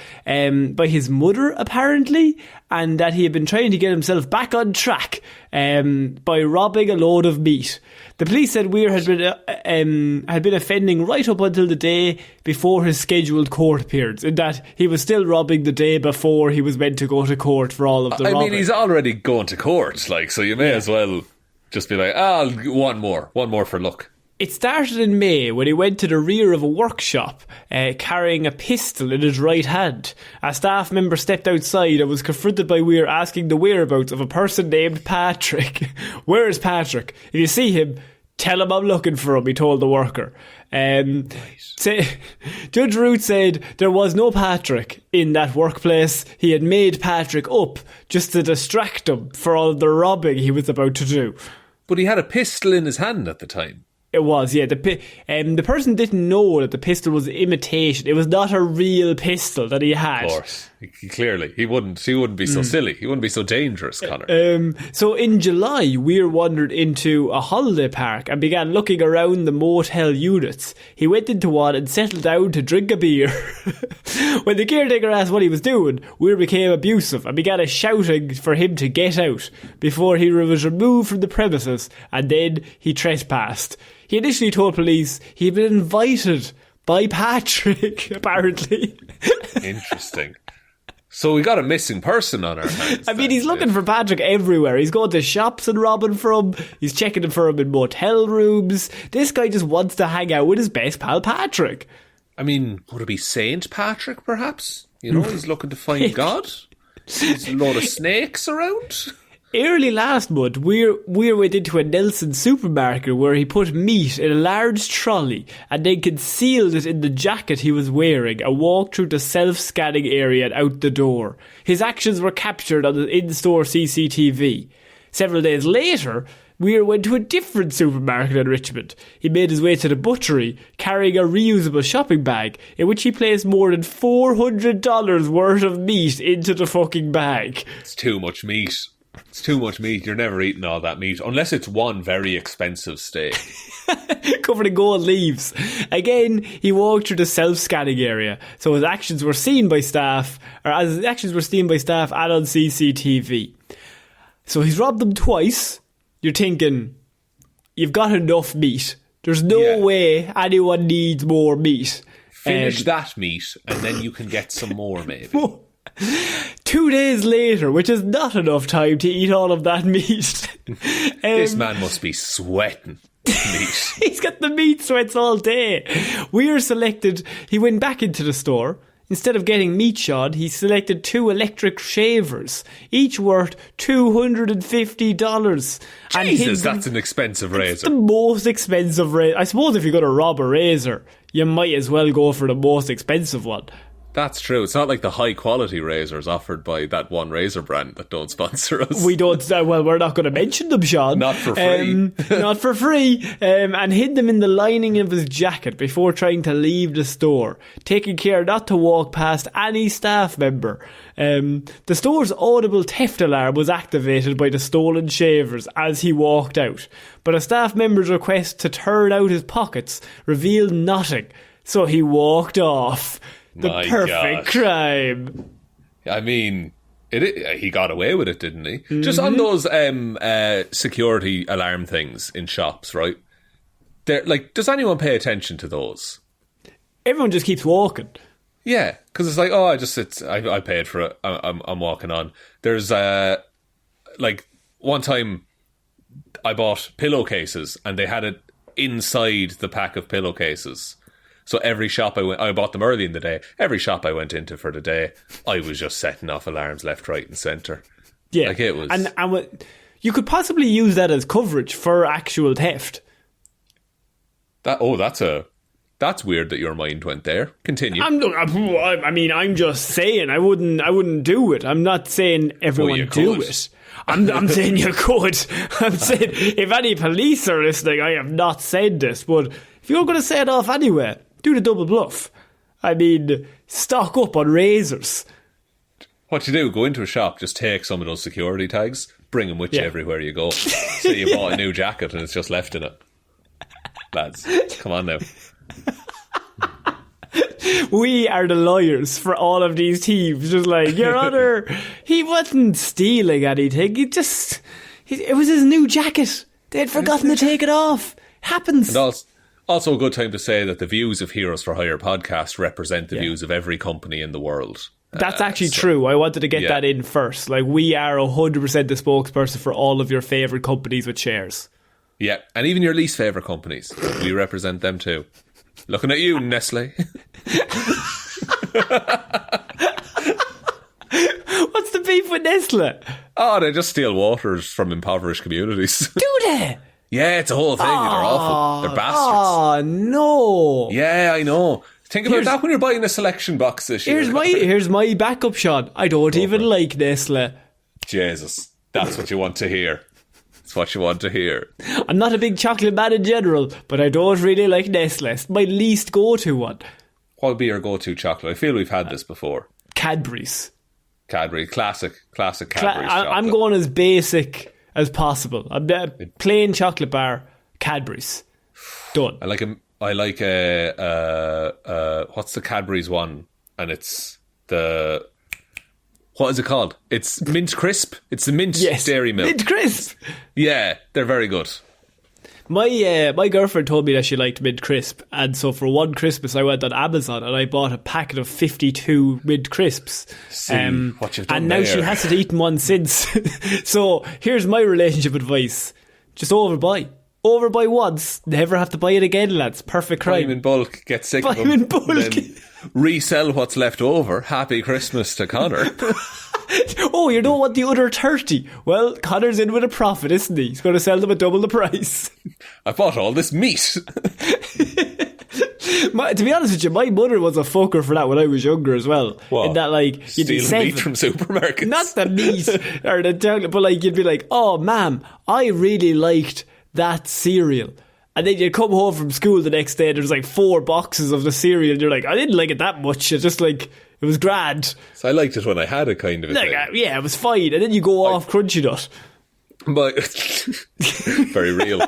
mother, apparently, and that he had been trying to get himself back on track by robbing a load of meat. The police said Weir had been offending right up until the day before his scheduled court appearance, in that he was still robbing the day before he was meant to go to court for all of the robbing. He's already going to court, so you may as well just be like, one more for luck. It started in May when he went to the rear of a workshop carrying a pistol in his right hand. A staff member stepped outside and was confronted by Weir asking the whereabouts of a person named Patrick. Where is Patrick? If you see him, tell him I'm looking for him, he told the worker. Judge Root said there was no Patrick in that workplace. He had made Patrick up just to distract him for all the robbing he was about to do. But he had a pistol in his hand at the time. It was, yeah. The person didn't know that the pistol was imitation. It was not a real pistol that he had. Of course, he wouldn't be so silly. He wouldn't be so dangerous, Connor. So in July, Weir wandered into a holiday park and began looking around the motel units. He went into one and settled down to drink a beer. When the caretaker asked what he was doing, Weir became abusive and began shouting for him to get out before he was removed from the premises, and then he trespassed. He initially told police he had been invited by Patrick, apparently. Interesting. So we got a missing person on our hands. He's looking for Patrick everywhere. He's going to shops and robbing for him. He's checking for him in motel rooms. This guy just wants to hang out with his best pal, Patrick. Would it be Saint Patrick, perhaps? He's looking to find God. There's a load of snakes around. Early last month, Weir went into a Nelson supermarket where he put meat in a large trolley and then concealed it in the jacket he was wearing and walked through the self-scanning area and out the door. His actions were captured on the in-store CCTV. Several days later, Weir went to a different supermarket in Richmond. He made his way to the butchery, carrying a reusable shopping bag, in which he placed more than $400 worth of meat into the fucking bag. It's too much meat. It's too much meat. You're never eating all that meat, unless it's one very expensive steak. Covered in gold leaves. Again, he walked through the self-scanning area, so his actions were seen by staff, and on CCTV. So he's robbed them twice. You're thinking, you've got enough meat. There's no way anyone needs more meat. Finish that meat, and then you can get some more, maybe. 2 days later, which is not enough time to eat all of that meat. This man must be sweating meat. He's got the meat sweats all day. Weir selected, he went back into the store. Instead of getting meat shod, he selected 2 electric shavers, each worth $250. Jesus, that's an expensive razor. The most expensive razor. I suppose if you're going to rob a razor, you might as well go for the most expensive one. That's true. It's not like the high quality razors offered by that one razor brand that don't sponsor us. We don't. Well, we're not going to mention them, Shaun. Not for free. Not for free. And hid them in the lining of his jacket before trying to leave the store, taking care not to walk past any staff member. The store's audible theft alarm was activated by the stolen shavers as he walked out, but a staff member's request to turn out his pockets revealed nothing, so he walked off. The perfect crime. I mean, he got away with it, didn't he? Mm-hmm. Just on those security alarm things in shops, right? Does anyone pay attention to those? Everyone just keeps walking. Yeah, because it's like, oh, I paid for it. I'm walking on. There's one time I bought pillowcases and they had it inside the pack of pillowcases. So every shop I bought them early in the day. Every shop I went into for the day, I was just setting off alarms left, right, and centre. Yeah, it was, and you could possibly use that as coverage for actual theft. That's weird that your mind went there. Continue. I'm just saying I wouldn't do it. I'm not saying everyone do it. I'm saying you could. I'm saying if any police are listening, I have not said this, but if you're going to set it off anyway, do the double bluff. I mean, stock up on razors. What you do, go into a shop, just take some of those security tags, bring them with you everywhere you go. Say you bought a new jacket and it's just left in it. Lads, come on now. We are the lawyers for all of these thieves. Just like, Your Honour, he wasn't stealing anything. It was his new jacket. They'd forgotten to take it off. Happens. And also a good time to say that the views of Heroes for Hire podcast represent the views of every company in the world. That's actually true. I wanted to get that in first. Like, we are 100% the spokesperson for all of your favourite companies with shares. Yeah, and even your least favourite companies. We represent them too. Looking at you, Nestle. What's the beef with Nestle? Oh, they just steal waters from impoverished communities. Do they? Yeah, it's a whole thing. They're awful. They're bastards. Oh, no. Yeah, I know. Think about that when you're buying a selection box this year. Here's my backup shot. I don't even like Nestle. Jesus, that's what you want to hear. That's what you want to hear. I'm not a big chocolate man in general, but I don't really like Nestle. It's my least go-to one. What would be your go-to chocolate? I feel we've had this before. Cadbury's. Cadbury, classic Cadbury's chocolate. I'm going as basic as possible. I'm plain chocolate bar, Cadbury's. Done. I like what's the Cadbury's one? And it's the... What is it called? It's Mint Crisp. It's the mint dairy milk. Mint Crisp. Yeah, they're very good. My girlfriend told me that she liked Mint Crisp, and so for one Christmas I went on Amazon and I bought a packet of 52 Mint Crisps. See what you've done and now there. she hasn't eaten one since. So here's my relationship advice: just overbuy. Overbuy once, never have to buy it again, lads. Perfect crime. Buy them in bulk, get sick of them. Buy them in bulk. Then resell what's left over. Happy Christmas to Connor. Oh, you don't want the other 30? Well, Connor's in with a profit, isn't he? He's going to sell them at double the price. I bought all this meat. To be honest with you, my mother was a fucker for that when I was younger as well. What? In that, like, you'd be Stealing meat from supermarkets. Not the meat or the chocolate, but like you'd be like, "Oh, ma'am, I really liked that cereal." And then you'd come home from school the next day and there's like 4 boxes of the cereal and you're like, I didn't like it that much. It's just like, it was grand. So I liked it when I had it, kind of a like, thing. Yeah, it was fine. And then you go off Crunchy Nut. Very real.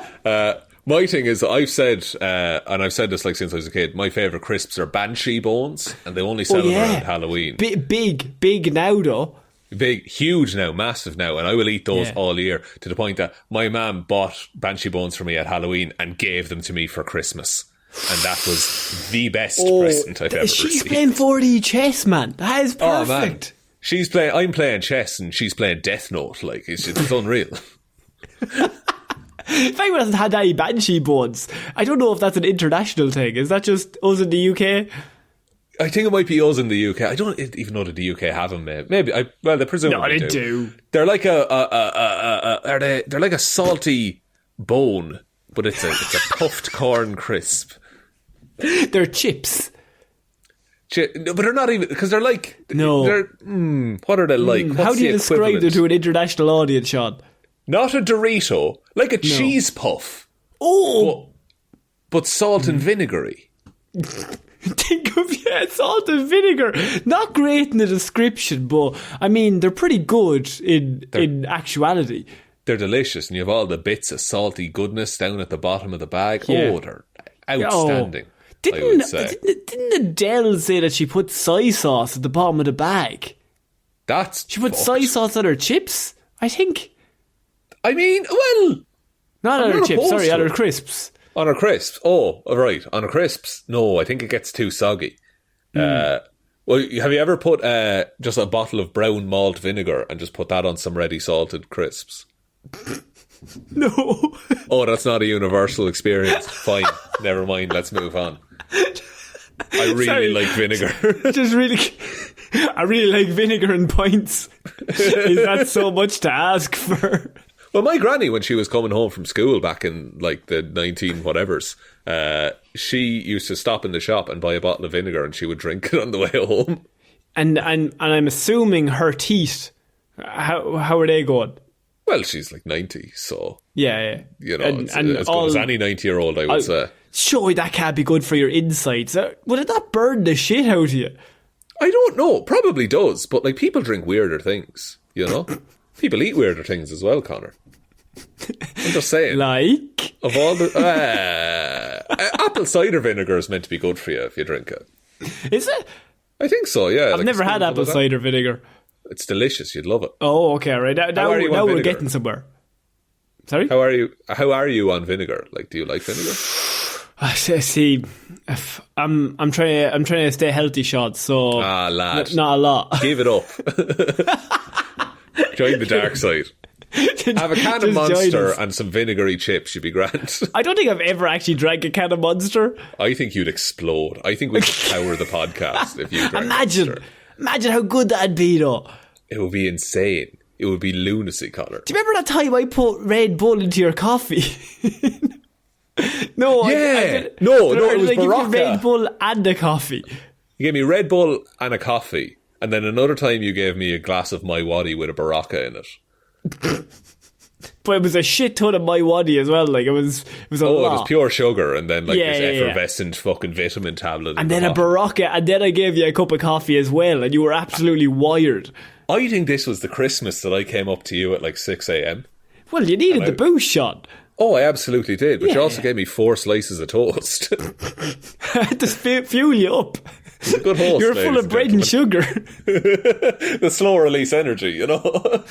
My thing is, I've said, and I've said this like since I was a kid, my favourite crisps are Banshee bones, and they only sell them around Halloween. Big now though. Big, huge now, massive now, and I will eat those all year, to the point that my mum bought Banshee bones for me at Halloween and gave them to me for Christmas. And that was the best present I've ever received. She's playing 4D chess, man. That is perfect. Oh, man. I'm playing chess and she's playing Death Note. Like, it's unreal. If anyone hasn't had any Banshee bones, I don't know if that's an international thing. Is that just us in the UK? I think it might be us in the UK. I don't even know that the UK have them. Maybe. They presumably do. They're like they're like a salty bone, but it's a puffed corn crisp. They're chips. But they're not even, because they're like, what are they like? How do you describe them to an international audience, Sean? Not a Dorito, like a cheese puff. Oh, but salt and vinegary. Think of salt and vinegar. Not great in the description, but I mean they're pretty good in actuality. They're delicious, and you have all the bits of salty goodness down at the bottom of the bag. Yeah. Oh, they're outstanding. Didn't Adele say that she put soy sauce at the bottom of the bag? She put soy sauce on her chips, I think. I mean, well, not on her chips. Sorry, on her crisps. On her crisps. Oh, right. On her crisps. No, I think it gets too soggy. Well, have you ever put just a bottle of brown malt vinegar and just put that on some ready salted crisps? No. Oh, that's not a universal experience. Fine. Never mind. Let's move on. I really like vinegar. I really like vinegar in pints. Is that so much to ask for? Well, my granny, when she was coming home from school back in like the 19-whatevers, she used to stop in the shop and buy a bottle of vinegar and she would drink it on the way home. And I'm assuming her teeth, how are they going? Well, she's like 90, so... Yeah. You know, and as good as any 90-year-old, I would say. Surely that can't be good for your insides. Would it not burn the shit out of you? I don't know. Probably does. But, like, people drink weirder things, you know? People eat weirder things as well, Connor. I'm just saying. Like? Of all the... apple cider vinegar is meant to be good for you if you drink it. Is it? I think so, yeah. I've never had apple cider vinegar. It's delicious. You'd love it. Oh, okay, all right. Now we're getting somewhere. Sorry? How are you on vinegar? Like, do you like vinegar? See, I'm trying to stay healthy, Sean. So lad, not a lot. Give it up. Join the dark side. Have a can of Monster and some vinegary chips. You'd be grand. I don't think I've ever actually drank a can of Monster. I think you'd explode. I think we could power the podcast if you drank Monster. Imagine how good that'd be, though. It would be insane. It would be lunacy, Connor. Do you remember that time I put Red Bull into your coffee? No, yeah. No, it was Baraka. Red Bull and a coffee. You gave me Red Bull and a coffee, and then another time you gave me a glass of My Waddy with a Baraka in it. But it was a shit ton of My Waddy as well. Like it was a lot. It was pure sugar, and then like this effervescent fucking vitamin tablet, and then a Baraka, and then I gave you a cup of coffee as well, and you were absolutely wired. I think this was the Christmas that I came up to you at like 6 a.m. Well, you needed the boost shot. Oh, I absolutely did. But you also gave me 4 slices of toast. I had to fuel you up. A good host, you're full of bread and sugar. The slow release energy, you know.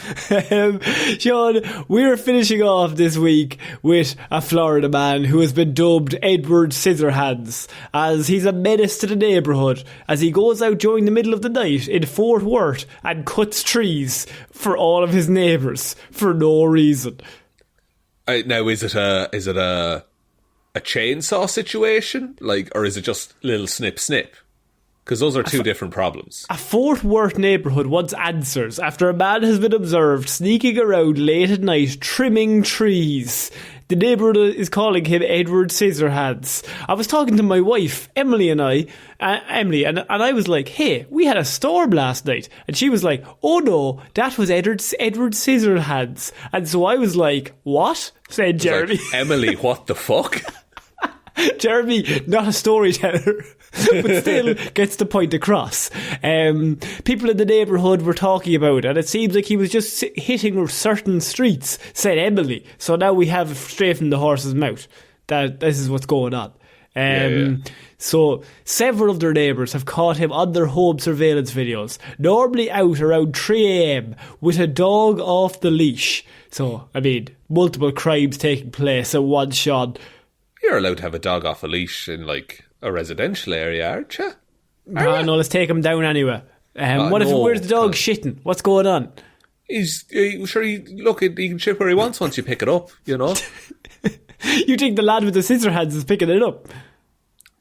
Sean, we're finishing off this week with a Florida man who has been dubbed Edward Scissorhands, as he's a menace to the neighbourhood as he goes out during the middle of the night in Fort Worth and cuts trees for all of his neighbours for no reason. Now, is it a chainsaw situation, like, or is it just little snip snip? Because those are two different problems. A Fort Worth neighbourhood wants answers after a man has been observed sneaking around late at night trimming trees. The neighbourhood is calling him Edward Scissorhands. I was talking to my wife, Emily, and I was like, hey, we had a storm last night. And she was like, oh no, that was Edward Scissorhands. And so I was like, what? Said Jeremy. Like, Emily, what the fuck? Jeremy, not a storyteller, but still gets the point across. People in the neighbourhood were talking about it, and it seems like he was just hitting certain streets, said Emily. So now we have straight from the horse's mouth that this is what's going on. So several of their neighbours have caught him on their home surveillance videos, normally out around 3 a.m. with a dog off the leash. So, I mean, multiple crimes taking place at one shot. You're allowed to have a dog off a leash in, like, a residential area, aren't you? No, let's take him down anyway. Where's the dog shitting? What's going on? He can shit where he wants once you pick it up, you know? You think the lad with the scissor hands is picking it up?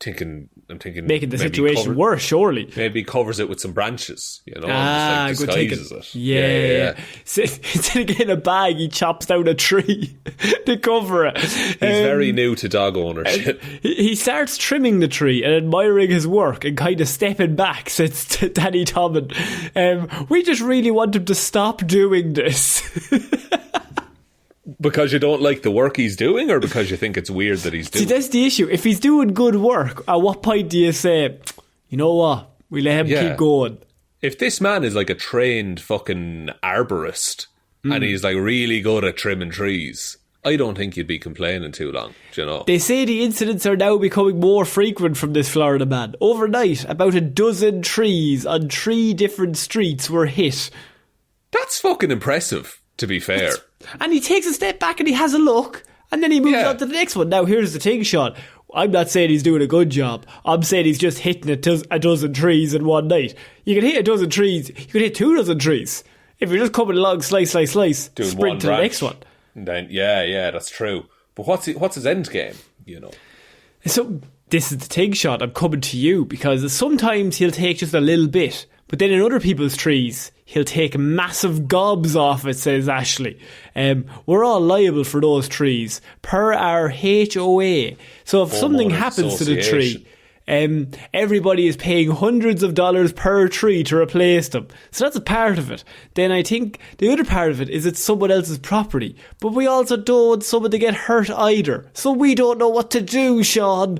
I'm thinking making the situation worse, surely. Maybe he covers it with some branches, you know, and just like disguises it. Yeah. Instead of getting a bag, he chops down a tree to cover it. He's very new to dog ownership. He starts trimming the tree and admiring his work and kind of stepping back, says Danny Tomlin. We just really want him to stop doing this. Because you don't like the work he's doing, or because you think it's weird that he's doing it? See, that's the issue. If he's doing good work, at what point do you say, you know what, we let him keep going? If this man is like a trained fucking arborist and he's like really good at trimming trees, I don't think you'd be complaining too long, do you know? They say the incidents are now becoming more frequent from this Florida man. Overnight, about a dozen trees on 3 different streets were hit. That's fucking impressive, to be fair. And he takes a step back and he has a look, and then he moves on to the next one. Now, here's the thing, Sean. I'm not saying he's doing a good job. I'm saying he's just hitting a dozen trees in one night. You can hit a dozen trees. You can hit 2 dozen trees. If you're just coming along, slice, doing sprint to the next one. And then, yeah, that's true. But what's his end game, you know? So, this is the thing, Sean. I'm coming to you, because sometimes he'll take just a little bit, but then in other people's trees, he'll take massive gobs off it, says Ashley. We're all liable for those trees, per our HOA. So if something happens to the tree, everybody is paying hundreds of dollars per tree to replace them. So that's a part of it. Then I think the other part of it is it's someone else's property. But we also don't want someone to get hurt either. So we don't know what to do, Sean.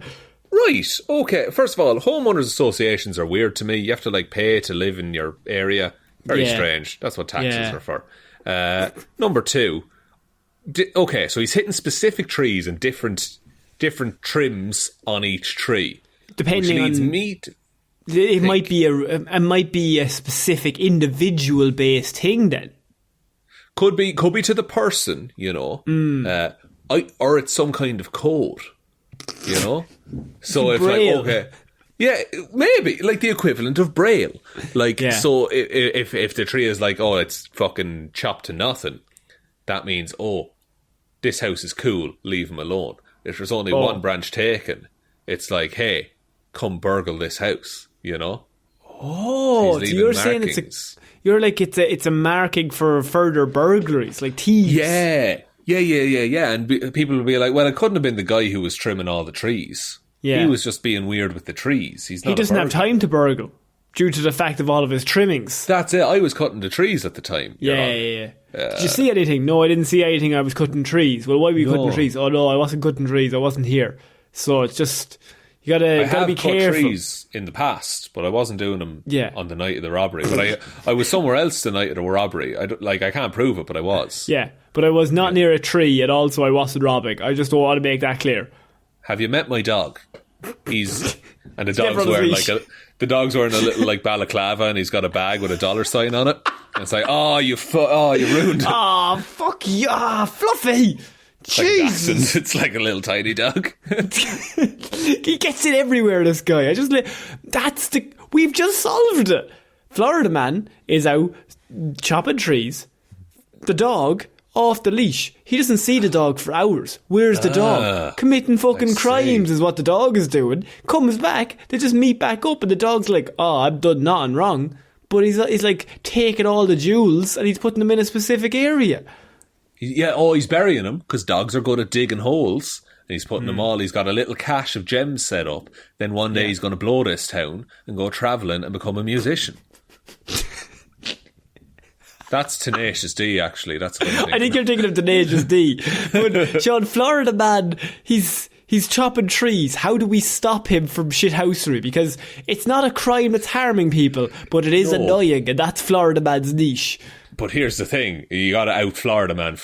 Right, okay. First of all, homeowners associations are weird to me. You have to like pay to live in your area. Very strange. That's what taxes are for. Number 2, okay, so he's hitting specific trees and different trims on each tree. Depending on meat. It might be a specific individual based thing then. Could be to the person, you know. Or it's some kind of code, you know. So if Braille. like, okay, yeah, maybe like the equivalent of Braille. Like, so if the tree is like, oh, it's fucking chopped to nothing, that means, oh, this house is cool, leave him alone. If there's only one branch taken, it's like, hey, come burgle this house, you know. Oh, so you're saying it's a marking for further burglaries, like thieves. Yeah. And people will be like, well, it couldn't have been the guy who was trimming all the trees. Yeah. He was just being weird with the trees. He doesn't have time to burgle due to the fact of all of his trimmings. That's it. I was cutting the trees at the time. Yeah. Did you see anything? No, I didn't see anything. I was cutting trees. Well, why were you cutting trees? Oh, no, I wasn't cutting trees. I wasn't here. So it's just... You gotta be careful. I have cut trees in the past, but I wasn't doing them on the night of the robbery. But I was somewhere else the night of the robbery. I can't prove it, but I was. Yeah, but I was not near a tree at all, so I wasn't robbing. I just don't want to make that clear. Have you met my dog? And the dog's wearing a little like balaclava, and he's got a bag with a dollar sign on it. And it's like, you ruined it. Oh, fuck you, Fluffy. Jesus. Like it's like a little tiny dog. He gets it everywhere, this guy. We've just solved it. Florida man is out chopping trees. The dog off the leash. He doesn't see the dog for hours. Where's the dog? Committing fucking crimes is what the dog is doing. Comes back, they just meet back up, and the dog's like, I've done nothing wrong. But he's like taking all the jewels and he's putting them in a specific area. He's burying them because dogs are good at digging holes. And he's putting them all. He's got a little cache of gems set up. Then one day he's going to blow this town and go travelling and become a musician. That's Tenacious D, actually. That's what I think you're thinking of Tenacious D. But Shaun, Florida Man, he's chopping trees. How do we stop him from shithousery? Because it's not a crime that's harming people, but it is annoying, and that's Florida Man's niche. But here's the thing. You got to out Florida Man.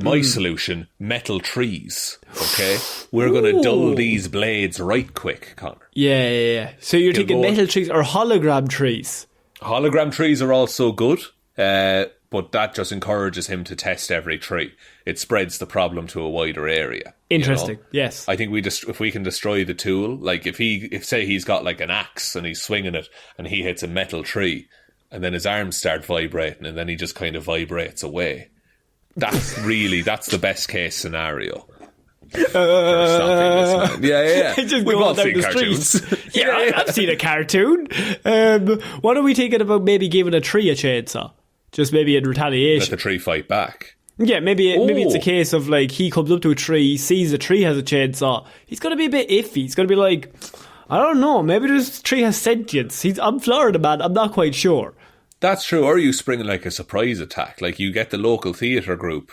My solution, metal trees. Okay? We're going to dull these blades right quick, Connor. Yeah. So you're thinking metal trees or hologram trees? Hologram trees are also good, but that just encourages him to test every tree. It spreads the problem to a wider area. Interesting, yes. I think if we can destroy the tool, like if say he's got like an axe and he's swinging it and he hits a metal tree, and then his arms start vibrating, and then he just kind of vibrates away. That's the best case scenario. Yeah. We've all seen cartoons. I've seen a cartoon. What are we thinking about maybe giving a tree a chainsaw? Just maybe in retaliation. Let the tree fight back. Yeah, maybe it's a case of like he comes up to a tree, sees the tree has a chainsaw. He's going to be a bit iffy. He's going to be like, I don't know, maybe this tree has sentience. I'm Florida Man, I'm not quite sure. That's true. Or you spring like a surprise attack. Like you get the local theatre group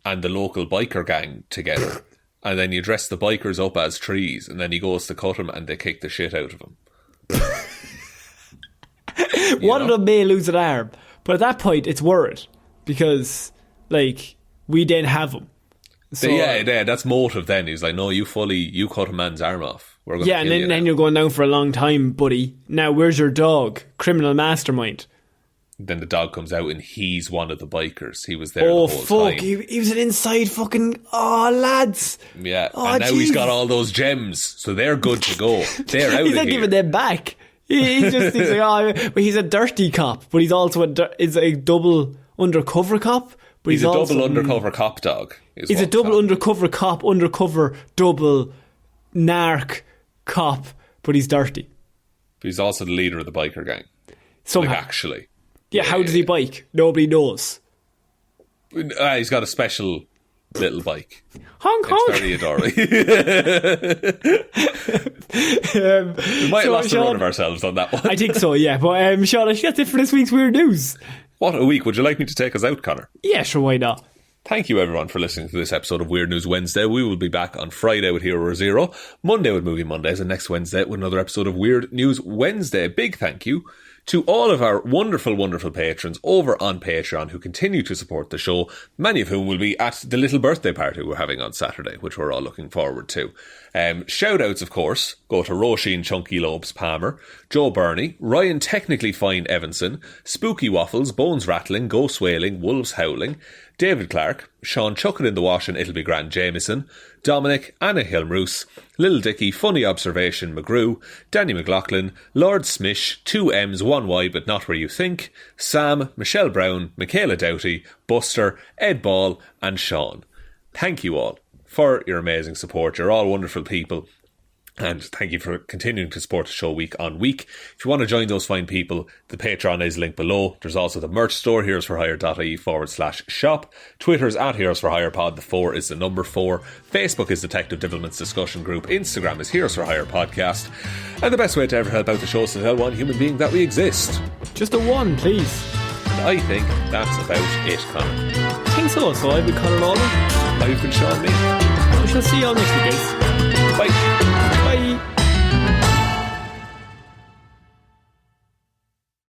and the local biker gang together, and then you dress the bikers up as trees, and then he goes to cut them and they kick the shit out of him. One of them may lose an arm, but at that point it's worth it because like we then have him. So, that's motive then. He's like, no, you cut a man's arm off. We're going to kill you. Then you're going down for a long time, buddy. Now where's your dog? Criminal mastermind. Then the dog comes out and he's one of the bikers. He was there the whole time. He was an inside fucking... Oh, lads. Yeah, and now he's got all those gems, so they're good to go. They're out of here. He's not giving them back. He's like, but he's a dirty cop, but he's also a double undercover cop. But he's a double undercover cop dog. He's a double undercover cop, undercover double narc cop, but he's dirty. But he's also the leader of the biker gang. Somehow. Like, actually. Yeah, how does he bike? Nobody knows. He's got a special little bike. Honk, honk. It's very adorable. We might have lost the run of ourselves on that one. I think so, yeah. But Shaun, I think that's it for this week's Weird News. What a week. Would you like me to take us out, Connor? Yeah, sure, why not? Thank you everyone for listening to this episode of Weird News Wednesday. We will be back on Friday with Hero Zero, Monday with Movie Mondays, and next Wednesday with another episode of Weird News Wednesday. Big thank you to all of our wonderful, wonderful patrons over on Patreon who continue to support the show, many of whom will be at the little birthday party we're having on Saturday, which we're all looking forward to. Shout-outs, of course, go to Róisín, Chunky Lobes, Palmer, Joe Burney, Ryan Technically Fine Evanson, Spooky Waffles, Bones Rattling, Ghost Wailing, Wolves Howling, David Clarke, Shaun Chuck in the Wash and It'll Be Grand Jamieson, Dominic, Anna Hjelmroos, Little Dicky, Funny Observation, McGrew, Danny McLaughlin, Lordsmmysh, 2 M's, 1 Y but not where you think, Sam, Michelle Browne, Michaela Doughty, Buster, Ed Ball and Shaun. Thank you all for your amazing support. You're all wonderful people. And thank you for continuing to support the show week on week. If you want to join those fine people, the Patreon is linked below. There's also the merch store, heroesforhire.ie/shop. Twitter's at heroesforhirepod. The 4 is the number 4. Facebook is Detective Divilment's discussion group. Instagram is Heroes for Hire Podcast. And the best way to ever help out the show is to tell one human being that we exist. Just a one, please. And I think that's about it, Connor. I think so. So I've been Connor Lawler. I've been Shaun Mead. We shall see you all next week, guys. Bye. Bye.